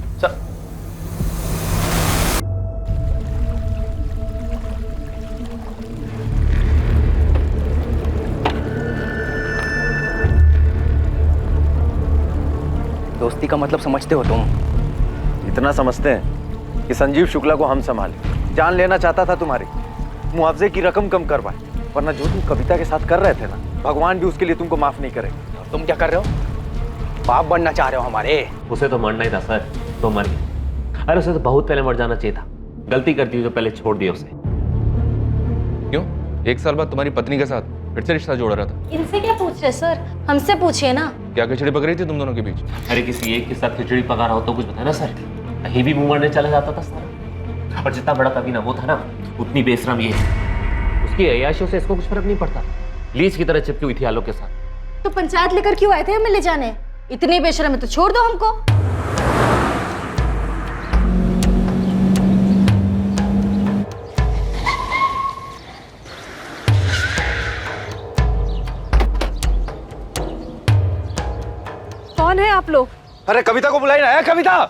दोस्ती का मतलब समझते हो तुम? इतना समझते हैं कि संजीव शुक्ला को हम संभाले। जान लेना चाहता था तुम्हारी, मुआवजे की रकम कम करवाए, वरना जो तुम कविता के साथ कर रहे थे ना, भगवान भी उसके लिए तुमको माफ नहीं करेगा। तुम क्या कर रहे हो? बाप बनना चाह रहे हो हमारे? उसे तो मरना ही था सर, तो मर गया। अरे उसे तो बहुत पहले मर जाना चाहिए था। गलती कर दी जो पहले छोड़ दिया उसे। क्यों? 1 साल बाद तुम्हारी पत्नी के साथ फिर से रिश्ता जोड़ रहा था। इनसे क्या पूछ रहे सर, हमसे पूछिए ना। क्या खिचड़ी पक रही थी तुम दोनों के बीच? अरे किसी एक के साथ खिचड़ी पका रहा हो तो कुछ बताया ना सर। कहीं भी मुंह मारने चला जाता था सर। और जितना बड़ा कभी ना वो था ना, उतनी बेशरम ये है। उसकी अय्याशियों से इसको कुछ फर्क नहीं पड़ता। लीज की तरह चिपकी हुई थी आलोक के साथ। तो पंचायत लेकर क्यों आए थे हमें ले जाने? इतनी बेशरम है तो छोड़ दो हमको। कौन है आप लोग? अरे कविता को बुलाई ना है। कविता,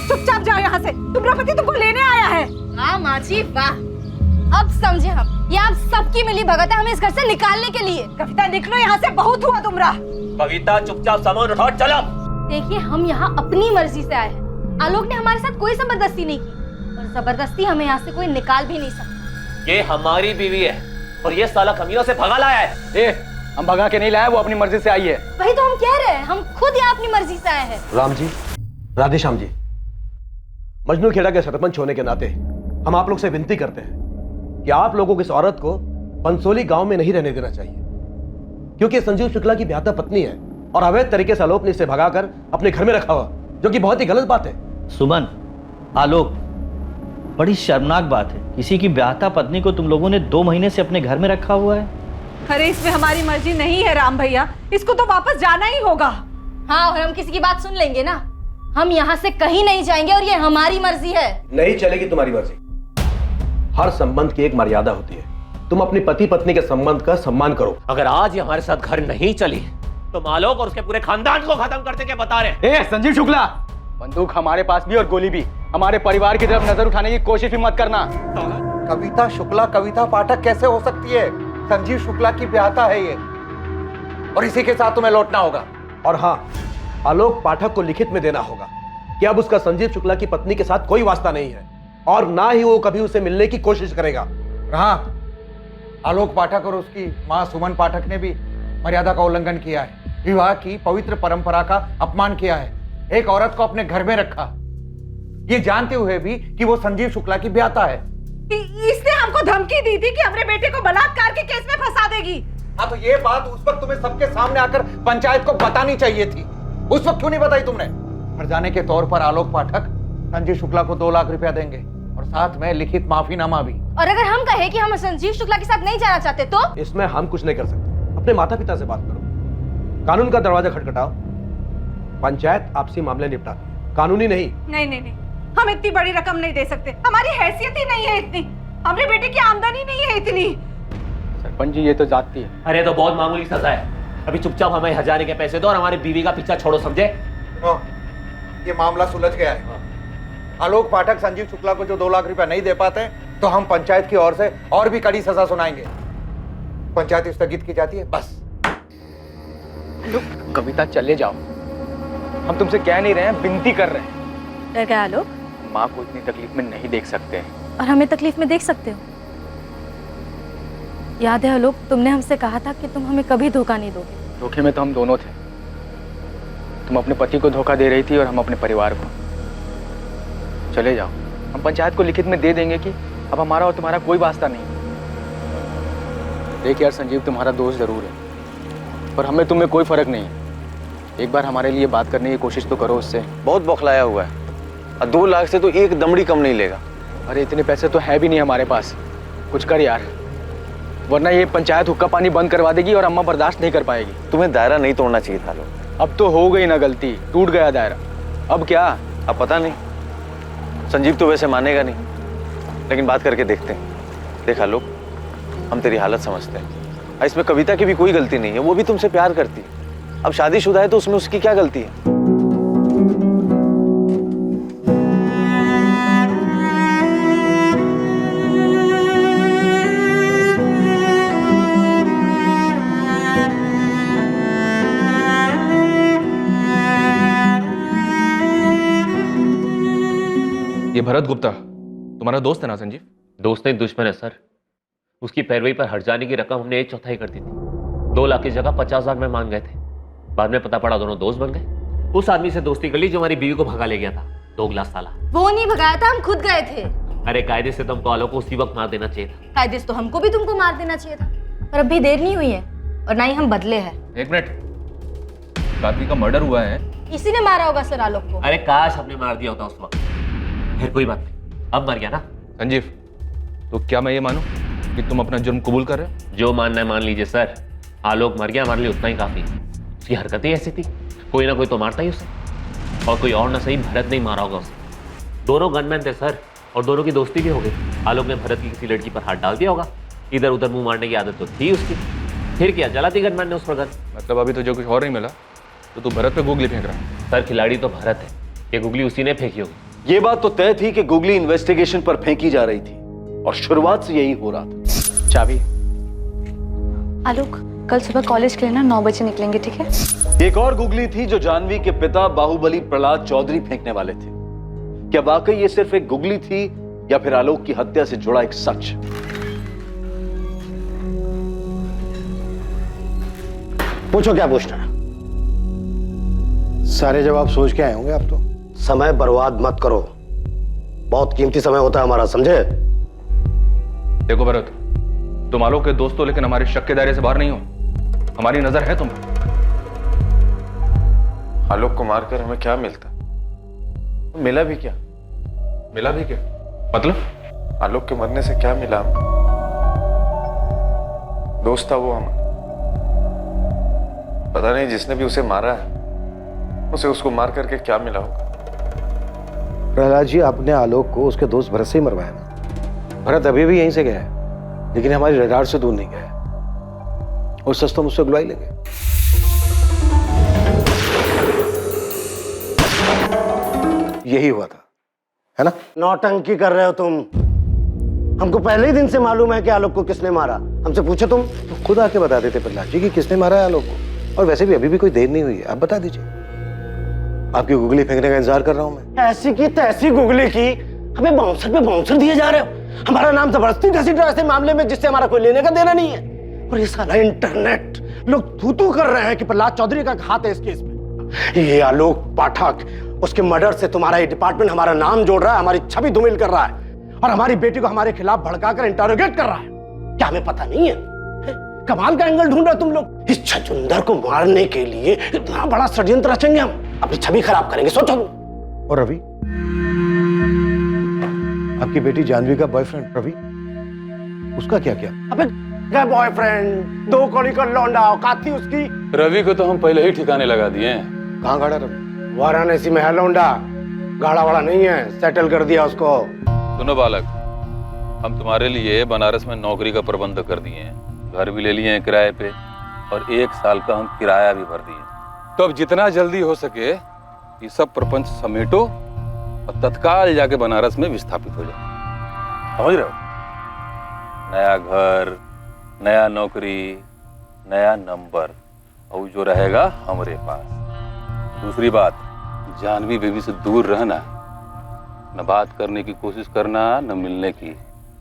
चुपचाप जाओ यहाँ से। तुम्हारा पति तुमको लेने आया है। वाह माँ जी वाह, अब समझे हम। ये आप सबकी मिली भगत है हमें इस घर से निकालने के लिए। कविता निकलो यहाँ से, बहुत हुआ तुमरा। कविता चुपचाप सामान उठाओ, चलो। देखिए हम यहाँ अपनी मर्जी से आए हैं। आलोक ने हमारे साथ कोई जबरदस्ती नहीं की, और जबरदस्ती हमें यहाँ से कोई निकाल भी नहीं सकता। ये हमारी बीवी है और ये साला कमीनों से भगा लाया है। हम भगा के नहीं लाए, वो अपनी मर्जी से आई है। वही तो हम कह रहे हैं, हम खुद यहाँ अपनी मर्जी से आए हैं। राम जी, राधेश्याम जी, मजनू खेड़ा के सरपंच होने के नाते हम आप लोग से विनती करते हैं कि आप लोगों को इस औरत को पंसोली गांव में नहीं रहने देना चाहिए, क्योंकि संजीव शुक्ला की ब्याहता पत्नी है और अवैध तरीके से आलोक ने इसे भगाकर अपने घर में रखा हुआ, जो कि बहुत ही गलत बात है। सुमन, आलोक, बड़ी शर्मनाक बात है, किसी की ब्याहता पत्नी को तुम लोगों ने 2 महीने से अपने घर में रखा हुआ है। अरे इसमें हमारी मर्जी नहीं है राम भैया, इसको तो वापस जाना ही होगा। हाँ, और हम किसी की बात सुन लेंगे ना, हम यहाँ से कहीं नहीं जाएंगे और ये हमारी मर्जी है। नहीं चलेगी तुम्हारी मर्जी। हर संबंध की एक मर्यादा होती है। तुम अपनी पति पत्नी के संबंध का सम्मान करो। अगर आज ये हमारे साथ घर नहीं चली तो आलोक और उसके पूरे खानदान को खत्म कर देंगे, बता रहे। ए संजीव शुक्ला, बंदूक हमारे पास भी और गोली भी। हमारे परिवार की तरफ नजर उठाने की कोशिश भी मत करना। कविता शुक्ला कविता पाठक कैसे हो सकती है? संजीव शुक्ला की ब्याहता है ये, और इसी के साथ तुम्हें लौटना होगा। और हाँ, आलोक पाठक को लिखित में देना होगा कि अब उसका संजीव शुक्ला की पत्नी के साथ कोई वास्ता नहीं है और ना ही वो कभी उसे मिलने की कोशिश करेगा। हाँ, आलोक पाठक और उसकी मां सुमन पाठक ने भी मर्यादा का उल्लंघन किया है, विवाह की पवित्र परंपरा का अपमान किया है, एक औरत को अपने घर में रखा, ये जानते हुए भी कि वो संजीव शुक्ला की ब्याहता है। इसने हमको धमकी दी थी कि अपने बेटे को बलात्कार के केस में फंसा देगी। हाँ, तो ये बात उस वक्त तुम्हें सबके सामने आकर पंचायत को बतानी चाहिए थी। उस वक्त क्यों नहीं बताई तुमने? हरजाने के तौर पर आलोक पाठक संजीव शुक्ला को 2 लाख रुपया देंगे और साथ में लिखित माफीनामा भी। और अगर हम कहें कि हम संजीव शुक्ला के साथ नहीं जाना चाहते तो? इसमें हम कुछ नहीं कर सकते। अपने माता पिता से बात करो, कानून का दरवाजा खटखटाओ, पंचायत आपसी मामले निपटाती है, कानूनी नहीं। नहीं, हम इतनी बड़ी रकम नहीं दे सकते, हमारी हैसियत ही नहीं है इतनी, हमारे बेटे की आमदनी नहीं है इतनी। सरपंच जी, ये तो जाती है। अरे तो बहुत मामूली सजा है, अभी चुपचाप हमें हजारे के पैसे दो और हमारी बीवी का पीछा छोड़ो, समझे? ये मामला सुलझ गया है। आलोक पाठक संजीव शुक्ला को जो 2 लाख रुपया नहीं दे पाते तो हम पंचायत की ओर से और भी कड़ी सजा सुनाएंगे। पंचायत स्थगित की जाती है, बस। कविता, चले जाओ, हम तुमसे कह नहीं रहे हैं, विनती कर रहे हैं। डर गया आलोक? माँ को इतनी तकलीफ में नहीं देख सकते हैं। और हमें तकलीफ में देख सकते हो? याद है आलोक, तुमने हमसे कहा था कि तुम हमें कभी धोखा नहीं दोगे। धोखे में तो हम दोनों थे। तुम अपने पति को धोखा दे रही थी और हम अपने परिवार को। चले जाओ, हम पंचायत को लिखित में दे देंगे कि अब हमारा और तुम्हारा कोई वास्ता नहीं। देख यार संजीव, तुम्हारा दोस्त जरूर है, पर हमें तुम्हें कोई फर्क नहीं है। एक बार हमारे लिए बात करने की कोशिश तो करो उससे। बहुत बौखलाया हुआ है, 2 लाख से तो एक दमड़ी कम नहीं लेगा। अरे इतने पैसे तो है भी नहीं हमारे पास, कुछ कर यार, वरना ये पंचायत हुक्का पानी बंद करवा देगी और अम्मा बर्दाश्त नहीं कर पाएगी। तुम्हें दायरा नहीं तोड़ना चाहिए था लोग। अब तो हो गई ना गलती, टूट गया दायरा, अब क्या? अब पता नहीं, संजीव तो वैसे मानेगा नहीं, लेकिन बात करके देखते हैं। देखा लोग, हम तेरी हालत समझते हैं, इसमें कविता की भी कोई गलती नहीं है, वो भी तुमसे प्यार करती है। अब शादीशुदा है तो उसमें उसकी क्या गलती है? ये भरत गुप्ता तुम्हारा दोस्त है ना संजीव? दोस्त नहीं, दुश्मन है सर। उसकी पैरवी पर हट जाने की रकम हमने 1/4 कर दी थी। 2 लाख की जगह 50 लाख में मान गए थे। बाद में पता पड़ा दोनों दोस्त बन गए। उस आदमी से दोस्ती कर ली जो हमारी बीवी को भगा ले गया था, दोगला साला। वो नहीं भगाया था, हम खुद गए थे। अरे कायदे से तुमको आलोक को उसी वक्त मार देना चाहिए था। कायदे से तो हमको भी तुमको मार देना चाहिए था, पर अभी देर नहीं हुई है और ना ही हम बदले हैं। 1 मिनट, आदमी का मर्डर हुआ है, इसी ने मारा होगा सर आलोक को। अरे काश हमने मार दिया होता उस वक्त। फिर कोई बात नहीं, अब मर गया ना। संजीव, तो क्या मैं ये मानूं कि तुम अपना जुर्म कबूल कर रहे हो? जो मानना है मान लीजिए सर। आलोक मर गया, हमारे लिए उतना ही काफी है। उसकी हरकतें ऐसी थी, कोई ना कोई तो मारता ही उसे, और कोई और ना सही भरत नहीं मारा होगा उसे। दोनों गनमैन थे सर, और दोनों की दोस्ती भी हो गई। आलोक ने भरत की किसी लड़की पर हाथ डाल दिया होगा, इधर उधर मुंह मारने की आदत तो थी उसकी। फिर क्या, जला दी गनमैन ने उस पर गन। मतलब अभी तो जो कुछ और नहीं मिला तो तू भरत पे गुगली फेंक रहा है? सर खिलाड़ी तो भरत है, ये गुगली उसी ने फेंकी होगी। ये बात तो तय थी कि गुगली इन्वेस्टिगेशन पर फेंकी जा रही थी, और शुरुआत से यही हो रहा था। चाबी? आलोक, कल सुबह कॉलेज के लिए ना 9 बजे निकलेंगे, ठीक है? एक और गुगली थी जो जानवी के पिता बाहुबली प्रहलाद चौधरी फेंकने वाले थे। क्या वाकई ये सिर्फ एक गुगली थी या फिर आलोक की हत्या से जुड़ा एक सच? पूछो क्या पूछना है। सारे जवाब सोच के आए होंगे आप तो। समय बर्बाद मत करो, बहुत कीमती समय होता है हमारा, समझे? देखो भरत, तुम आलोक के दोस्त हो, लेकिन हमारे शक के दायरे से बाहर नहीं हो। हमारी नजर है तुम पर। आलोक को मारकर हमें क्या मिलता? मिला भी क्या? मिला भी क्या? मतलब? आलोक के मरने से क्या मिला? दोस्त था वो हमारा। पता नहीं जिसने भी उसे मारा है उसे उसको मार करके क्या मिला होगा। प्रहलाद जी, आपने आलोक को उसके दोस्त भरत से ही मरवाया ना। भरत अभी भी यहीं से गया है, लेकिन हमारी रडार से दूर नहीं गया है। और सच तो मुझसे गुलाई लगे। यही हुआ था, है ना? नौटंकी कर रहे हो तुम। हमको पहले ही दिन से मालूम है कि आलोक को किसने मारा। हमसे पूछो तुम। तो खुद आके बता देते प्रहलाद जी कि किसने मारा है आलोक को। और वैसे भी अभी भी कोई देर नहीं हुई है, आप बता दीजिए। आपकी गुगली फेंकने का इंतजार कर रहा हूं मैं। ऐसी की तैसी गुगली की, हमें बाउंसर पे बाउंसर दिए जा रहे हो। हमारा नाम जबरदस्ती घसीट रहा है ऐसे मामले में जिससे हमारा कोई लेने का देना नहीं है। और ये सारा इंटरनेट लोग थू कर रहे हैं कि प्रहलाद चौधरी का हाथ है इस केस में। ये आलोक पाठक, उसके मर्डर से तुम्हारा ये डिपार्टमेंट हमारा नाम जोड़ रहा है, हमारी छवि धूमिल कर रहा है और हमारी बेटी को हमारे खिलाफ भड़काकर इंटरोगेट कर रहा है। क्या हमें पता नहीं है? कमाल का एंगल ढूंढ रहे हो तुम लोग। इस छछुंदर को मारने के लिए इतना बड़ा षड्यंत्र रचेंगे हम, अपनी छवि खराब करेंगे, सोचो। और रवि, आपकी बेटी जानवी का बॉयफ्रेंड रवि, उसका क्या किया? अबे क्या बॉयफ्रेंड? 2 कौड़ी का लौंडा औकात थी उसकी। रवि को तो हम पहले ही ठिकाने लगा दिए हैं। कहाँ गाड़ा रवि? वाराणसी में है लौंडा, गाड़ा वाड़ा नहीं है, सेटल कर दिया उसको। सुनो बालक, हम तुम्हारे लिए बनारस में नौकरी का प्रबंध कर दिए हैं, घर भी ले लिए हैं किराए पे और 1 साल का हम किराया भी भर दिए। तो अब जितना जल्दी हो सके ये सब प्रपंच समेटो और तत्काल जाके बनारस में विस्थापित हो जाओ। समझ रहे हो? नया घर, नया नौकरी, नया नंबर, और जो रहेगा हमारे पास। दूसरी बात, जानवी बेबी से दूर रहना, न बात करने की कोशिश करना, न मिलने की।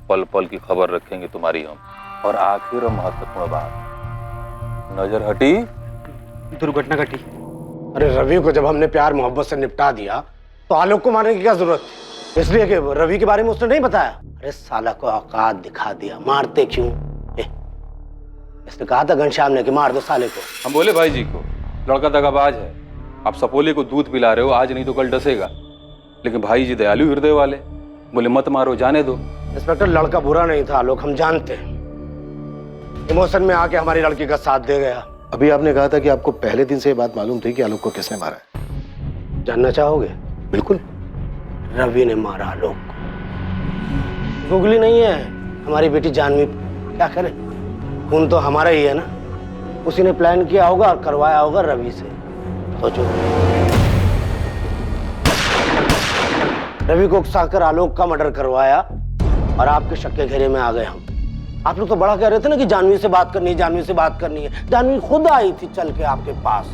पल पल की खबर रखेंगे तुम्हारी हम। और आखिर महत्वपूर्ण बात, नजर हटी दुर्घटना घटी। अरे रवि को जब हमने प्यार मोहब्बत से निपटा दिया तो आलोक को मारने की क्या जरूरत थी? इसलिए कि रवि के बारे में उसने नहीं बताया। अरे साला को औकात दिखा दिया, मारते क्यों? इसने कहा था घनश्याम ने कि मार दो साले को। हम बोले भाई जी को, लड़का दगाबाज है, आप सपोले को दूध पिला रहे हो, आज नहीं तो कल डसेगा। लेकिन भाई जी दयालु हृदय वाले, बोले मत मारो, जाने दो। इंस्पेक्टर, लड़का बुरा नहीं था आलोक, हम जानते हैं। इमोशन में आके हमारी लड़की का साथ दे गया। अभी आपने कहा था कि आपको पहले दिन से ये बात मालूम थी कि आलोक को किसने मारा है। जानना चाहोगे? बिल्कुल। रवि ने मारा आलोक को। गुगली नहीं है, हमारी बेटी जानवी। क्या करें, खून तो हमारा ही है ना। उसी ने प्लान किया होगा और करवाया होगा रवि से। सोचो, रवि को उकसाकर आलोक का मर्डर करवाया और आपके शक के घेरे में आ गए हम। आप लोग तो बड़ा कह रहे थे ना कि जानवी से बात करनी है, जानवी से बात करनी है। जानवी खुद आई थी चल के आपके पास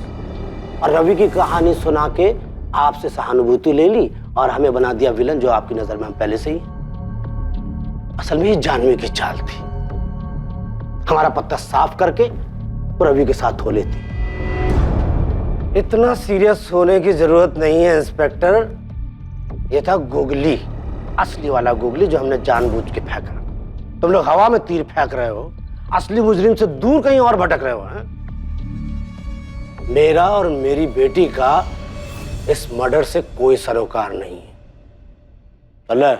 और रवि की कहानी सुना के आपसे सहानुभूति ले ली और हमें बना दिया विलन, जो आपकी नजर में हम पहले से ही। असल में ये जानवी की चाल थी, हमारा पत्ता साफ करके रवि के साथ हो लेती। इतना सीरियस होने की जरूरत नहीं है इंस्पेक्टर। ये था गुगली, असली वाला गुगली जो हमने जानबूझ के फेंका। तुम लोग हवा में तीर फेंक रहे हो, असली मुजरिम से दूर कहीं और भटक रहे हो। हैं? मेरा और मेरी बेटी का इस मर्डर से कोई सरोकार नहीं है। चले।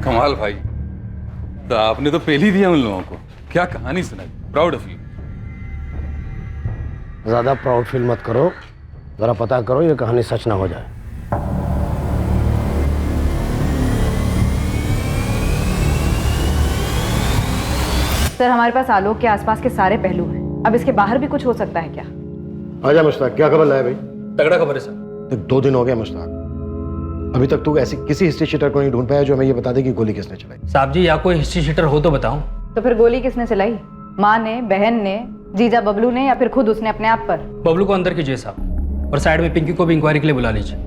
कमाल भाई, तो आपने तो पहले ही दिया उन लोगों को। क्या कहानी सुनाई, प्राउड ऑफ यू। ज्यादा प्राउड फील मत करो, जरा पता करो ये कहानी सच ना हो जाए। सर, हमारे पास आलोक के आसपास के सारे पहलू हैं। अब इसके बाहर भी कुछ हो सकता है क्या? आजा मुश्ताक, क्या खबर लाया भाई? तगड़ा खबर है सर। देख, 2 दिन हो गया मुश्ताक, अभी तक तू ऐसी किसी हिस्ट्री शीटर को नहीं ढूंढ पाया जो हमें ये बता दे कि गोली किसने चलाई। साहब जी, या कोई हिस्ट्री शीटर हो तो बताऊं। तो फिर गोली किसने चलाई? माँ ने, बहन ने, जीजा बबलू ने, या फिर खुद उसने अपने आप पर? बबलू को अंदर कीजिए साहब, और साइड में पिंकी को भी इंक्वायरी के लिए बुला लीजिए।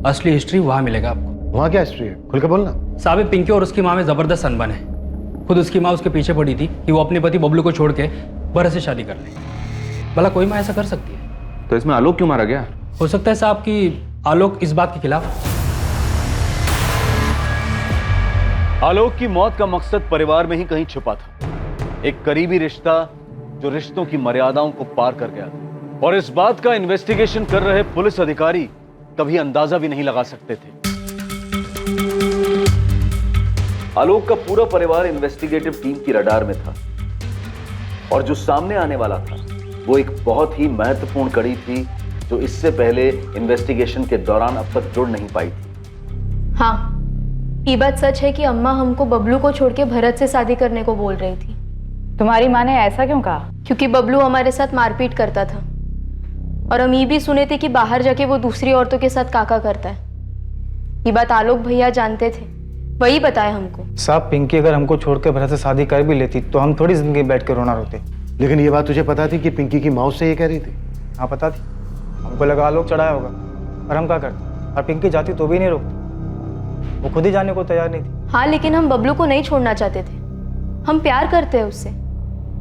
असली हिस्ट्री वहाँ मिलेगा आपको। वहाँ क्या हिस्ट्री है, खुल के बोलना। साहब, पिंकी और उसकी माँ में जबरदस्त अनबन है। खुद उसकी माँ उसके पीछे पड़ी थी कि वो अपने पति बबलू को छोड़ के भरत से शादी कर ले। भला कोई माँ ऐसा कर सकती है? तो इसमें आलोक क्यों मारा गया? हो सकता है साहब कि आलोक इस बात के खिलाफ। आलोक की मौत का मकसद परिवार में ही कहीं छुपा था, एक करीबी रिश्ता जो रिश्तों की मर्यादाओं को पार कर गया। और इस बात का इन्वेस्टिगेशन कर रहे पुलिस अधिकारी कभी अंदाजा भी नहीं लगा सकते थे आलोक का पूरा परिवार इन्वेस्टिगेटिव टीम की रडार में था और जो सामने आने वाला था वो एक बहुत ही महत्वपूर्ण कड़ी थी जो इससे पहले इन्वेस्टिगेशन के दौरान अब तक जुड़ नहीं पाई थी। हाँ, ये बात सच है कि अम्मा हमको बबलू को छोड़ के भरत से शादी करने को बोल रही थी। तुम्हारी माँ ने ऐसा क्यों कहा? क्योंकि बबलू हमारे साथ मारपीट करता था और हम ये भी सुने थे कि बाहर जाके वो दूसरी औरतों के साथ काका करता है। ये बात आलोक भैया जानते थे, वही बताया हमको। साहब, पिंकी अगर हमको छोड़ के भरत से शादी कर भी लेती तो हम थोड़ी जिंदगी बैठ के रोना रोते। लेकिन ये बात तुझे पता थी कि पिंकी की माँ से ये कह रही थी? हाँ पता थी, हमको लगा आलोक चढ़ाया होगा, और हम क्या करते? और पिंकी जाती तो भी नहीं रोकती, वो खुद ही जाने को तैयार नहीं थी। हाँ, लेकिन हम बबलू को नहीं छोड़ना चाहते थे, हम प्यार करते हैं उससे,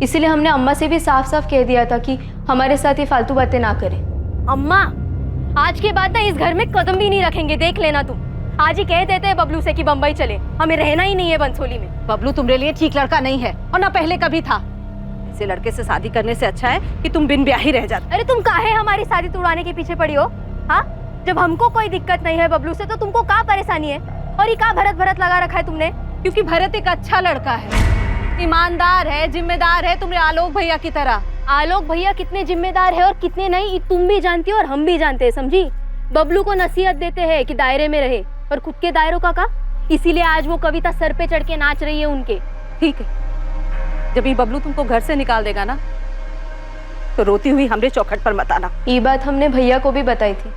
इसीलिए हमने अम्मा से भी साफ साफ कह दिया था कि हमारे साथ ये फालतू बातें ना करें। अम्मा, आज के बाद ना इस घर में कदम भी नहीं रखेंगे, देख लेना तुम। आज ही कह देते हैं बबलू से कि बम्बई चले, हमें रहना ही नहीं है बंसोली में। बबलू तुम्हारे लिए ठीक लड़का नहीं है और ना पहले कभी था। ऐसे लड़के से शादी करने से अच्छा है कि तुम बिन ब्याह ही रह जाते। अरे तुम काहे हमारी शादी तुड़वाने के पीछे पड़ी हो? हाँ, जब हमको कोई दिक्कत नहीं है बबलू से तो तुमको क्या परेशानी है? और ये क्या भरत भरत लगा रखा है तुमने? क्योंकि भरत एक अच्छा लड़का है, ईमानदार है, जिम्मेदार है, तुम्हारे आलोक भैया की तरह। आलोक भैया कितने जिम्मेदार है और कितने नहीं, तुम भी जानती हो और हम भी जानते हैं, समझी? बबलू को नसीहत देते हैं कि दायरे में रहे, और खुद के दायरों का इसीलिए आज वो कविता सर पे चढ़ के नाच रही है उनके। ठीक है, जब ये बबलू तुमको घर से निकाल देगा ना तो रोती हुई हमरे चौखट पर मत आना। ये बात हमने भैया को भी बताई थी,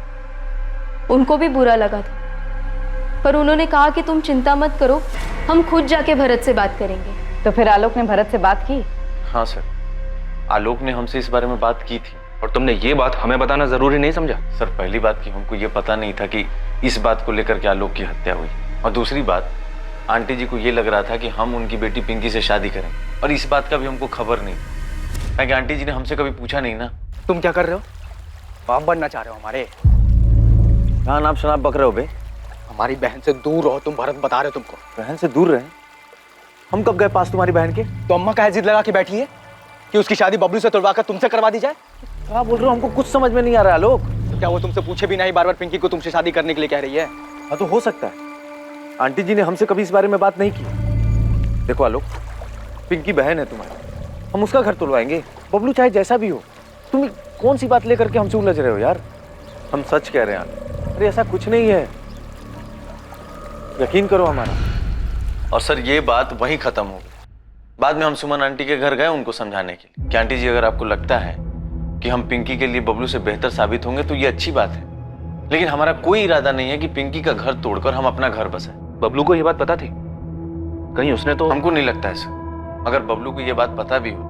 उनको भी बुरा लगा था, पर उन्होंने कहा कि तुम चिंता मत करो, हम खुद जाके भरत से बात करेंगे। तो फिर आलोक ने भरत से बात की? हाँ सर, आलोक ने हमसे इस बारे में बात की थी। और तुमने ये बात हमें बताना जरूरी नहीं समझा? सर, पहली बात कि हमको ये पता नहीं था कि इस बात को लेकर के आलोक की हत्या हुई, और दूसरी बात आंटी जी को ये लग रहा था कि हम उनकी बेटी पिंकी से शादी करें, और इस बात का भी हमको खबर नहीं, क्योंकि आंटी जी ने हमसे कभी पूछा नहीं ना। तुम क्या कर रहे हो? बाप बनना चाह रहे हो हमारे? कहाँ नाम शनाब बक रहे हो बे? हमारी बहन से दूर रहो, तुम भरत बता रहे हो तुमको। बहन से दूर रहे? हम कब गए पास तुम्हारी बहन के? तो अम्मा का जिद लगा के बैठी है कि उसकी शादी बबलू से तुड़वा कर तुमसे करवा दी जाए। क्या बोल रहे हो? हमको कुछ समझ में नहीं आ रहा है आलोक। तो क्या वो तुमसे पूछे भी नहीं बार बार पिंकी को तुमसे शादी करने के लिए कह रही है? हाँ तो हो सकता है, आंटी जी ने हमसे कभी इस बारे में बात नहीं की। देखो आलोक, पिंकी बहन है तुम्हारी, हम उसका घर तुड़वाएंगे, बबलू चाहे जैसा भी हो। तुम कौन सी बात लेकर के हमसे उलझ रहे हो यार? हम सच कह रहे हैं। अरे ऐसा कुछ नहीं है, यकीन करो हमारा। और सर, ये बात वहीं खत्म हो गई। बाद में हम सुमन आंटी के घर गए उनको समझाने के लिए कि आंटी जी, अगर आपको लगता है कि हम पिंकी के लिए बबलू से बेहतर साबित होंगे तो ये अच्छी बात है, लेकिन हमारा कोई इरादा नहीं है कि पिंकी का घर तोड़कर हम अपना घर बसाएं। बबलू को ये बात पता थी? कहीं उसने तो... हमको नहीं लगता है सर, अगर बबलू को ये बात पता भी हो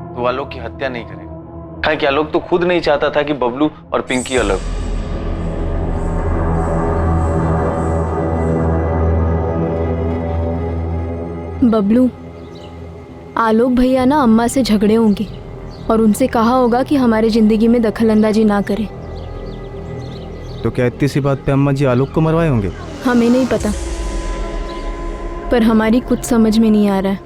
तो वो आलोक की हत्या नहीं करेगा, क्योंकि आलोक तो खुद नहीं चाहता था कि बबलू और पिंकी अलग हो। बबलू, आलोक भैया ना अम्मा से झगड़े होंगे और उनसे कहा होगा कि हमारे जिंदगी में दखल अंदाजी ना करें। तो क्या इतनी सी बात पे अम्मा जी आलोक को मरवाए होंगे? हमें नहीं पता, पर हमारी कुछ समझ में नहीं आ रहा है।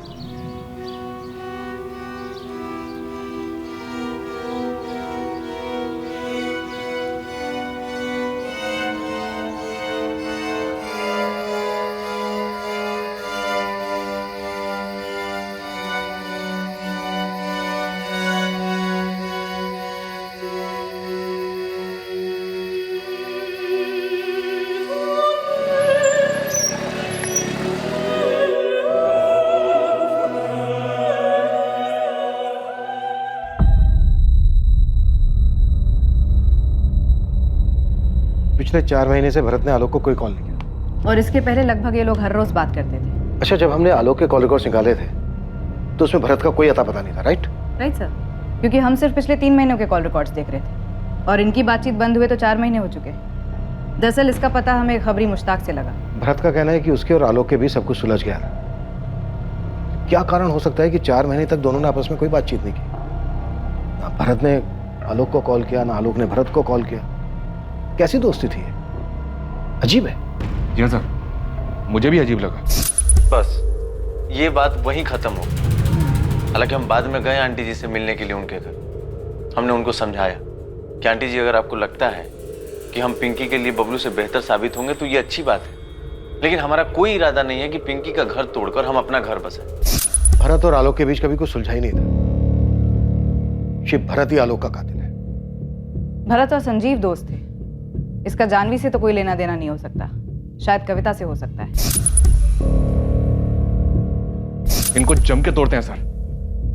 पिछले 4 महीने से भरत ने आलोक को कोई कॉल नहीं किया। और इसके पहले लगभग ये लोग हर रोज बात करते थे। अच्छा, जब हमने आलोक के कॉल रिकॉर्ड्स निकाले थे तो उसमें भरत का कोई अता पता नहीं था, राइट? राइट सर, क्योंकि हम सिर्फ पिछले 3 महीनों के कॉल रिकॉर्ड्स देख रहे थे और इनकी बातचीत बंद हुए तो 4 महीने हो चुके। दरअसल इसका पता हमें खबरी मुश्ताक से लगा। भरत का कहना है कि उसके और आलोक के बीच सब कुछ सुलझ गया था। क्या कारण हो सकता है कि 4 महीने तक दोनों ने आपस में कोई बातचीत नहीं की? ना भरत ने आलोक को कॉल किया, ना आलोक ने भरत को कॉल किया। कैसी दोस्ती थी ये? अजीब है। जी सर, मुझे भी अजीब लगा। बस ये बात वहीं खत्म हो गई। हालांकि हम बाद में गए आंटी जी से मिलने के लिए उनके घर। हमने उनको समझाया कि आंटी जी, अगर आपको लगता है कि हम पिंकी के लिए बबलू से बेहतर साबित होंगे तो ये अच्छी बात है, लेकिन हमारा कोई इरादा नहीं है कि पिंकी का घर तोड़कर हम अपना घर बसाएं। भरत और आलोक के बीच कभी कुछ सुलझा ही नहीं था। शिव भरत ही आलोक का कातिल है। भरत और संजीव दोस्त थे। इसका जानवी से तो कोई लेना देना नहीं हो सकता, शायद कविता से हो सकता है। इनको जम के तोड़ते हैं सर,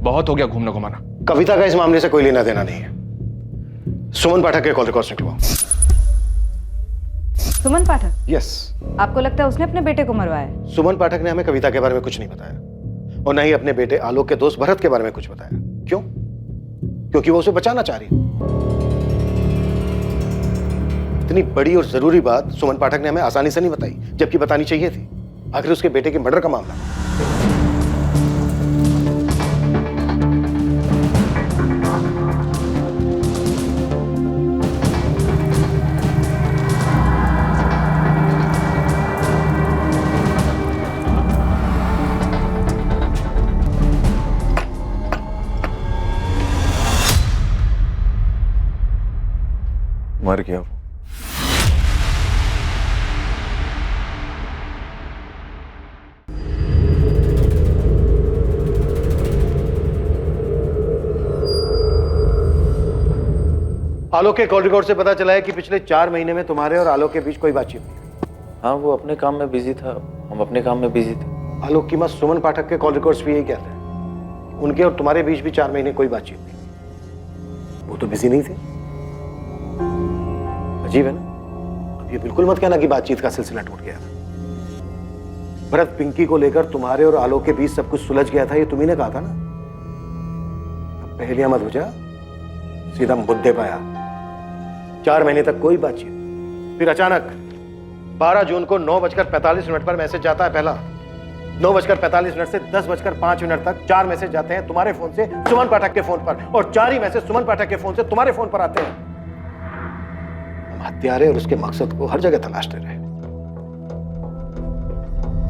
बहुत हो गया घूमना घुमाना। कविता का इस मामले से कोई लेना देना नहीं है। सुमन पाठक के कॉल रिकॉर्ड्स निकलवाओ। सुमन पाठक? यस। आपको लगता है उसने अपने बेटे को मरवाया है? सुमन पाठक ने हमें कविता के बारे में कुछ नहीं बताया और न ही अपने बेटे आलोक के दोस्त भरत के बारे में कुछ बताया। क्यों? क्योंकि वो उसे बचाना चाह रही। इतनी बड़ी और जरूरी बात सुमन पाठक ने हमें आसानी से नहीं बताई, जबकि बतानी चाहिए थी। आखिर उसके बेटे के मर्डर का मामला। मर गया वो। आलोक के कॉल रिकॉर्ड से पता चला है कि पिछले 4 महीने में तुम्हारे और आलोक के बीच कोई बातचीत नहीं। हाँ, वो अपने काम में बिजी था, हम अपने काम में बिजी थे। आलोक की मां सुमन पाठक के कॉल रिकॉर्ड्स भी यही कहते हैं। उनके और तुम्हारे बीच भी 4 महीने कोई बातचीत नहीं। वो तो बिजी नहीं थे। अजीब है ना? अब ये बिल्कुल मत कहना कि बातचीत का सिलसिला टूट गया था। भरत पिंकी को लेकर तुम्हारे और आलोक के बीच सब कुछ सुलझ गया था, ये तुम्ही ने कहा था ना। अब पहलियां मत बुझा, सीधा मुद्दे पे आया। 4 महीने तक कोई बातचीत, फिर अचानक 12 जून को 9:45 पर मैसेज जाता है पहला। 9:45 से 10:05 तक 4 मैसेज जाते हैं तुम्हारे फोन से सुमन पाठक के फोन पर, और 4 ही मैसेज सुमन पाठक के फोन से तुम्हारे फोन पर आते हैं। हम हत्यारे और उसके मकसद को हर जगह तलाशते रहे,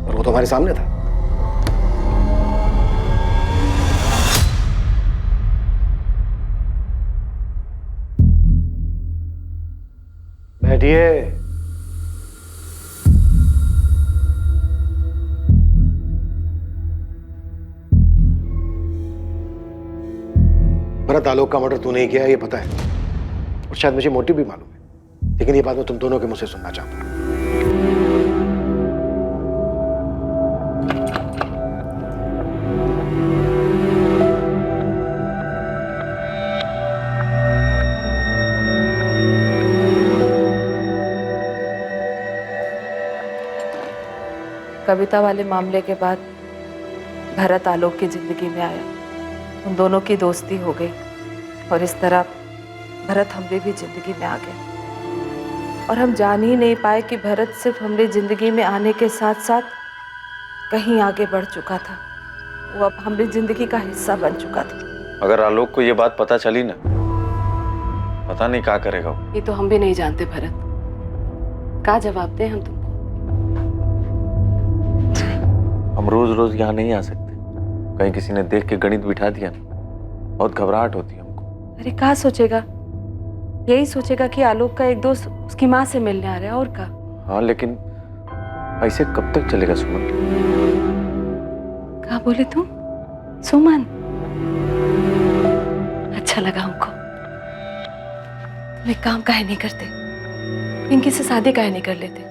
और वो तो हमारे सामने था। बैठिए। भरत आलोक का मर्डर तूने ही किया है, ये पता है, और शायद मुझे मोटिव भी मालूम है, लेकिन ये बात मैं तुम दोनों के मुंह से सुनना चाहता हूं। कविता वाले मामले के बाद भरत आलोक की जिंदगी में आया, उन दोनों की दोस्ती हो गई, और इस तरह भरत हमरे भी जिंदगी में आ गया। और हम जान ही नहीं पाए कि भरत सिर्फ हमरे जिंदगी में आने के साथ साथ कहीं आगे बढ़ चुका था। वो अब हमरी जिंदगी का हिस्सा बन चुका था। अगर आलोक को ये बात पता चली ना, पता नहीं क्या करेगा वो। ये तो हम भी नहीं जानते भरत, क्या जवाब दें हम तुमको। हम रोज रोज यहाँ नहीं आ सकते, कहीं किसी ने देख के गणित बिठा दिया ना, बहुत घबराहट होती है हमको। अरे क्या सोचेगा, यही सोचेगा कि आलोक का एक दोस्त उसकी माँ से मिलने आ रहा है, और क्या। हाँ, लेकिन ऐसे कब तक चलेगा सुमन? क्या बोले तुम? सुमन? अच्छा लगा हमको। तुम एक काम काहे नहीं करते, पिंकी से शादी काहे नहीं कर लेते?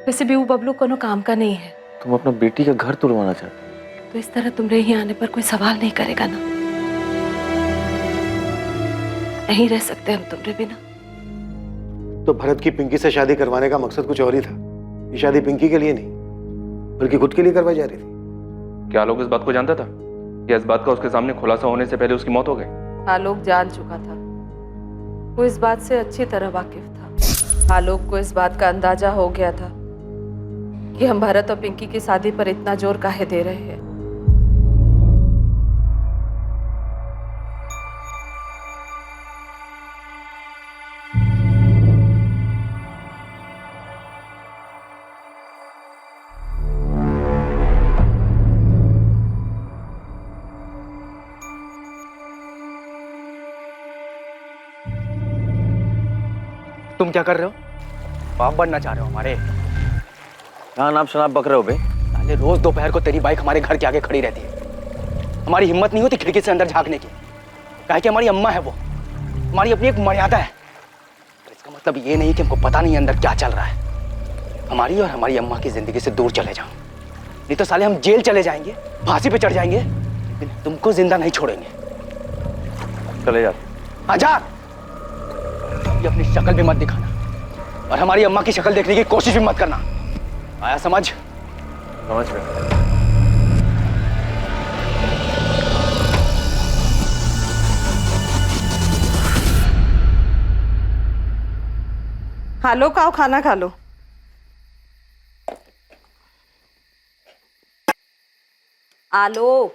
वैसे भी वो बबलू कोनो काम का नहीं है। तुम अपना बेटी का घर तुड़वाना चाहते हो? तो इस तरह तुमरे ही आने पर कोई सवाल नहीं करेगा ना। नहीं रह सकते हम तुमरे बिना। तो भरत की पिंकी से शादी करवाने का मकसद कुछ और ही था। ये शादी पिंकी के लिए नहीं, बल्कि खुद के लिए करवाई जा रही थी। क्या आलोक इस बात को जानता था या इस बात का उसके सामने खुलासा होने से पहले उसकी मौत हो गई? आलोक जान चुका था, वो इस बात से अच्छी तरह वाकिफ था। आलोक को इस बात का अंदाजा हो गया था कि हम भरत और पिंकी की शादी पर इतना जोर काहे दे रहे हैं। तुम क्या कर रहे हो? बाप बनना चाह रहे हो हमारे? कहाँ नाप शनाप बक रहे हो बे? साले रोज दोपहर को तेरी बाइक हमारे घर के आगे खड़ी रहती है। हमारी हिम्मत नहीं होती खिड़की से अंदर झांकने की, काहे कि हमारी अम्मा है वो, हमारी अपनी एक मर्यादा है। तो इसका मतलब ये नहीं कि हमको पता नहीं अंदर क्या चल रहा है। हमारी और हमारी अम्मा की जिंदगी से दूर चले जाओ, नहीं तो साले हम जेल चले जाएंगे, फांसी पे चढ़ जाएंगे, लेकिन तुमको जिंदा नहीं छोड़ेंगे। चले जा। आजा, ये अपनी शक्ल भी मत दिखाना और हमारी अम्मा की शक्ल देखने की कोशिश भी मत करना, आया समझ? समझ गए। आलोक आओ खाना खा लो। आलोक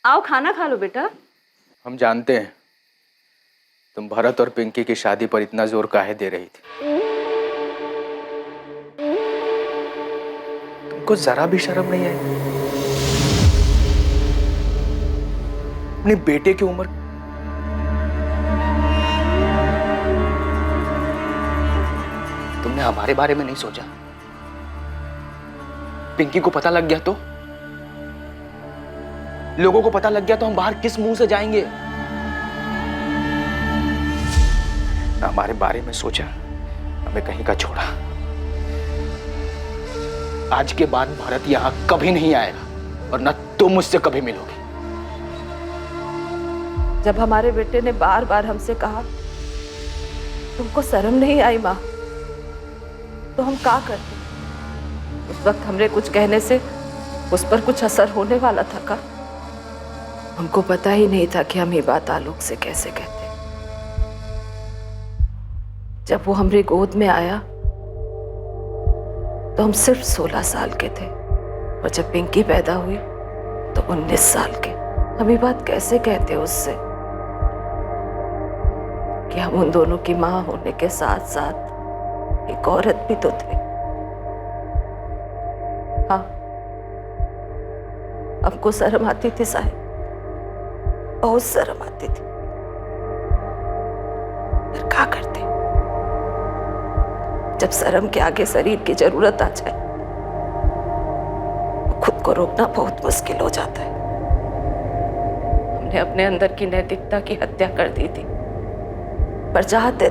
आओ खाना खा लो बेटा। हम जानते हैं तुम भरत और पिंकी की शादी पर इतना जोर काहे दे रही थी। तुमको जरा भी शर्म नहीं आई? अपने बेटे की उम्र तुमने हमारे बारे में नहीं सोचा? पिंकी को पता लग गया तो, लोगों को पता लग गया तो हम बाहर किस मुंह से जाएंगे? हमारे बारे में सोचा, हमें कहीं का छोड़ा। आज के बाद भारत यहां कभी नहीं आएगा और न तुम मुझसे कभी मिलोगे। जब हमारे बेटे ने बार बार हमसे कहा तुमको शर्म नहीं आई माँ, तो हम क्या करते? उस वक्त हमने कुछ कहने से उस पर कुछ असर होने वाला था का? हमको पता ही नहीं था कि हम ये बात आलोक से कैसे कहते। जब वो हमारी गोद में आया तो हम सिर्फ 16 साल के थे और जब पिंकी पैदा हुई तो 19 साल के। हम ये बात कैसे कहते उससे कि हम उन दोनों की माँ होने के साथ साथ एक औरत भी तो थे। हाँ, हमको शर्म आती थी साहिब, बहुत शर्म आती थी, पर क्या करते? जब शर्म के आगे शरीर की जरूरत आ जाए तो खुद को रोकना बहुत मुश्किल हो जाता है। हमने अपने अंदर की नैतिकता की हत्या कर दी थी, पर चाहते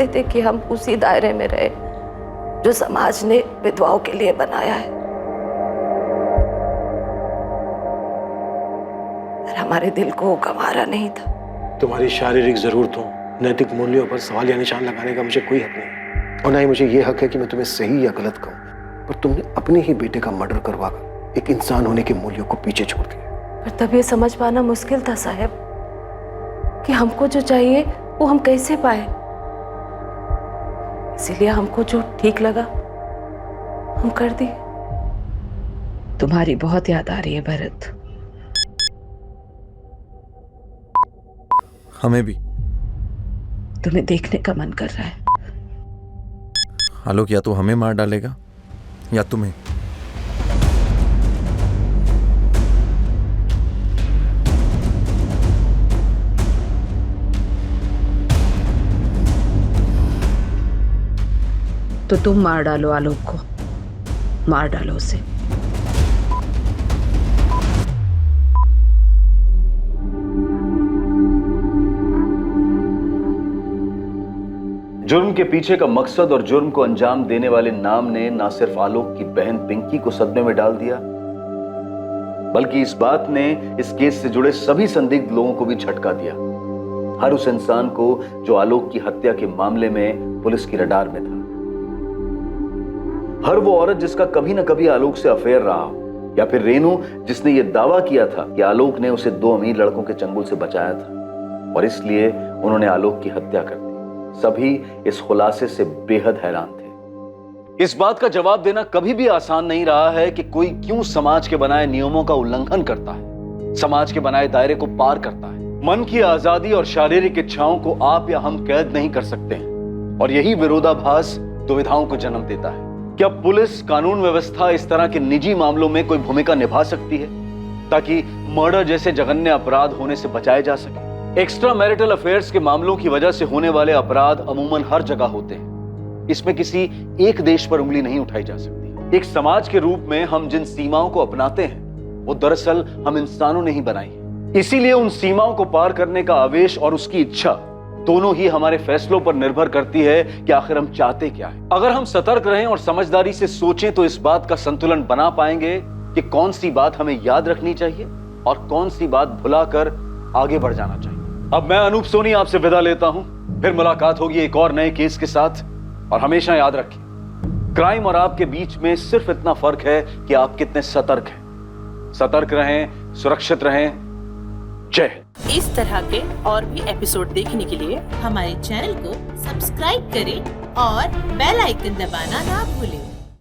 थे कि हम उसी दायरे में रहे जो समाज ने विधवाओं के लिए बनाया है। पर हमारे दिल को गंवारा नहीं था। तुम्हारी शारीरिक जरूरतों, नैतिक मूल्यों पर सवाल या निशान लगाने का मुझे कोई हक नहीं, और ना ही मुझे ये हक है कि मैं तुम्हें सही या गलत कहूँ। पर तुमने अपने ही बेटे का मर्डर करवाकर एक इंसान होने के मूल्यों को पीछे छोड़ दिया। पर तब ये समझ पाना मुश्किल था साहब कि हमको जो चाहिए वो हम कैसे पाए। इसीलिए हमको जो ठीक लगा हम कर दिए। तुम्हारी बहुत याद आ रही है भरत। हमें भी। तुम्हें देखने का मन कर रहा है। आलोक या तो हमें मार डालेगा या तुम्हें। तो तुम मार डालो आलोक को, मार डालो उसे। जुर्म के पीछे का मकसद और जुर्म को अंजाम देने वाले नाम ने ना सिर्फ आलोक की बहन पिंकी को सदमे में डाल दिया, बल्कि इस बात ने इस केस से जुड़े सभी संदिग्ध लोगों को भी झटका दिया। हर उस इंसान को जो आलोक की हत्या के मामले में पुलिस की रडार में था, हर वो औरत जिसका कभी ना कभी आलोक से अफेयर रहा हो, या फिर रेनू जिसने ये दावा किया था कि आलोक ने उसे 2 अमीर लड़कों के चंगुल से बचाया था और इसलिए उन्होंने आलोक की हत्या कर दी। सभी इस खुलासे से बेहद हैरान थे। इस बात का जवाब देना कभी भी आसान नहीं रहा है कि कोई क्यों समाज के बनाए नियमों का उल्लंघन करता है, समाज के बनाए दायरे को पार करता है। मन की आजादी और शारीरिक इच्छाओं को आप या हम कैद नहीं कर सकते हैं और यही विरोधाभास दुविधाओं को जन्म देता है। क्या पुलिस, कानून व्यवस्था इस तरह के निजी मामलों में कोई भूमिका निभा सकती है ताकि मर्डर जैसे जघन्य अपराध होने से बचाए जा सके? एक्स्ट्रा मैरिटल अफेयर्स के मामलों की वजह से होने वाले अपराध अमूमन हर जगह होते हैं, इसमें किसी एक देश पर उंगली नहीं उठाई जा सकती। एक समाज के रूप में हम जिन सीमाओं को अपनाते हैं वो दरअसल हम इंसानों ने ही बनाई है। इसीलिए उन सीमाओं को पार करने का आवेश और उसकी इच्छा दोनों ही हमारे फैसलों पर निर्भर करती है कि आखिर हम चाहते क्या है। अगर हम सतर्क रहें और समझदारी से सोचें तो इस बात का संतुलन बना पाएंगे कि कौन सी बात हमें याद रखनी चाहिए और कौन सी बात भुलाकर आगे बढ़ जाना चाहिए। अब मैं अनूप सोनी आपसे विदा लेता हूं, फिर मुलाकात होगी एक और नए केस के साथ। और हमेशा याद रखिए, क्राइम और आपके बीच में सिर्फ इतना फर्क है कि आप कितने सतर्क हैं। सतर्क रहें, सुरक्षित रहें। जय हिंद। इस तरह के और भी एपिसोड देखने के लिए हमारे चैनल को सब्सक्राइब करें और बेल आइकन दबाना ना भूलें।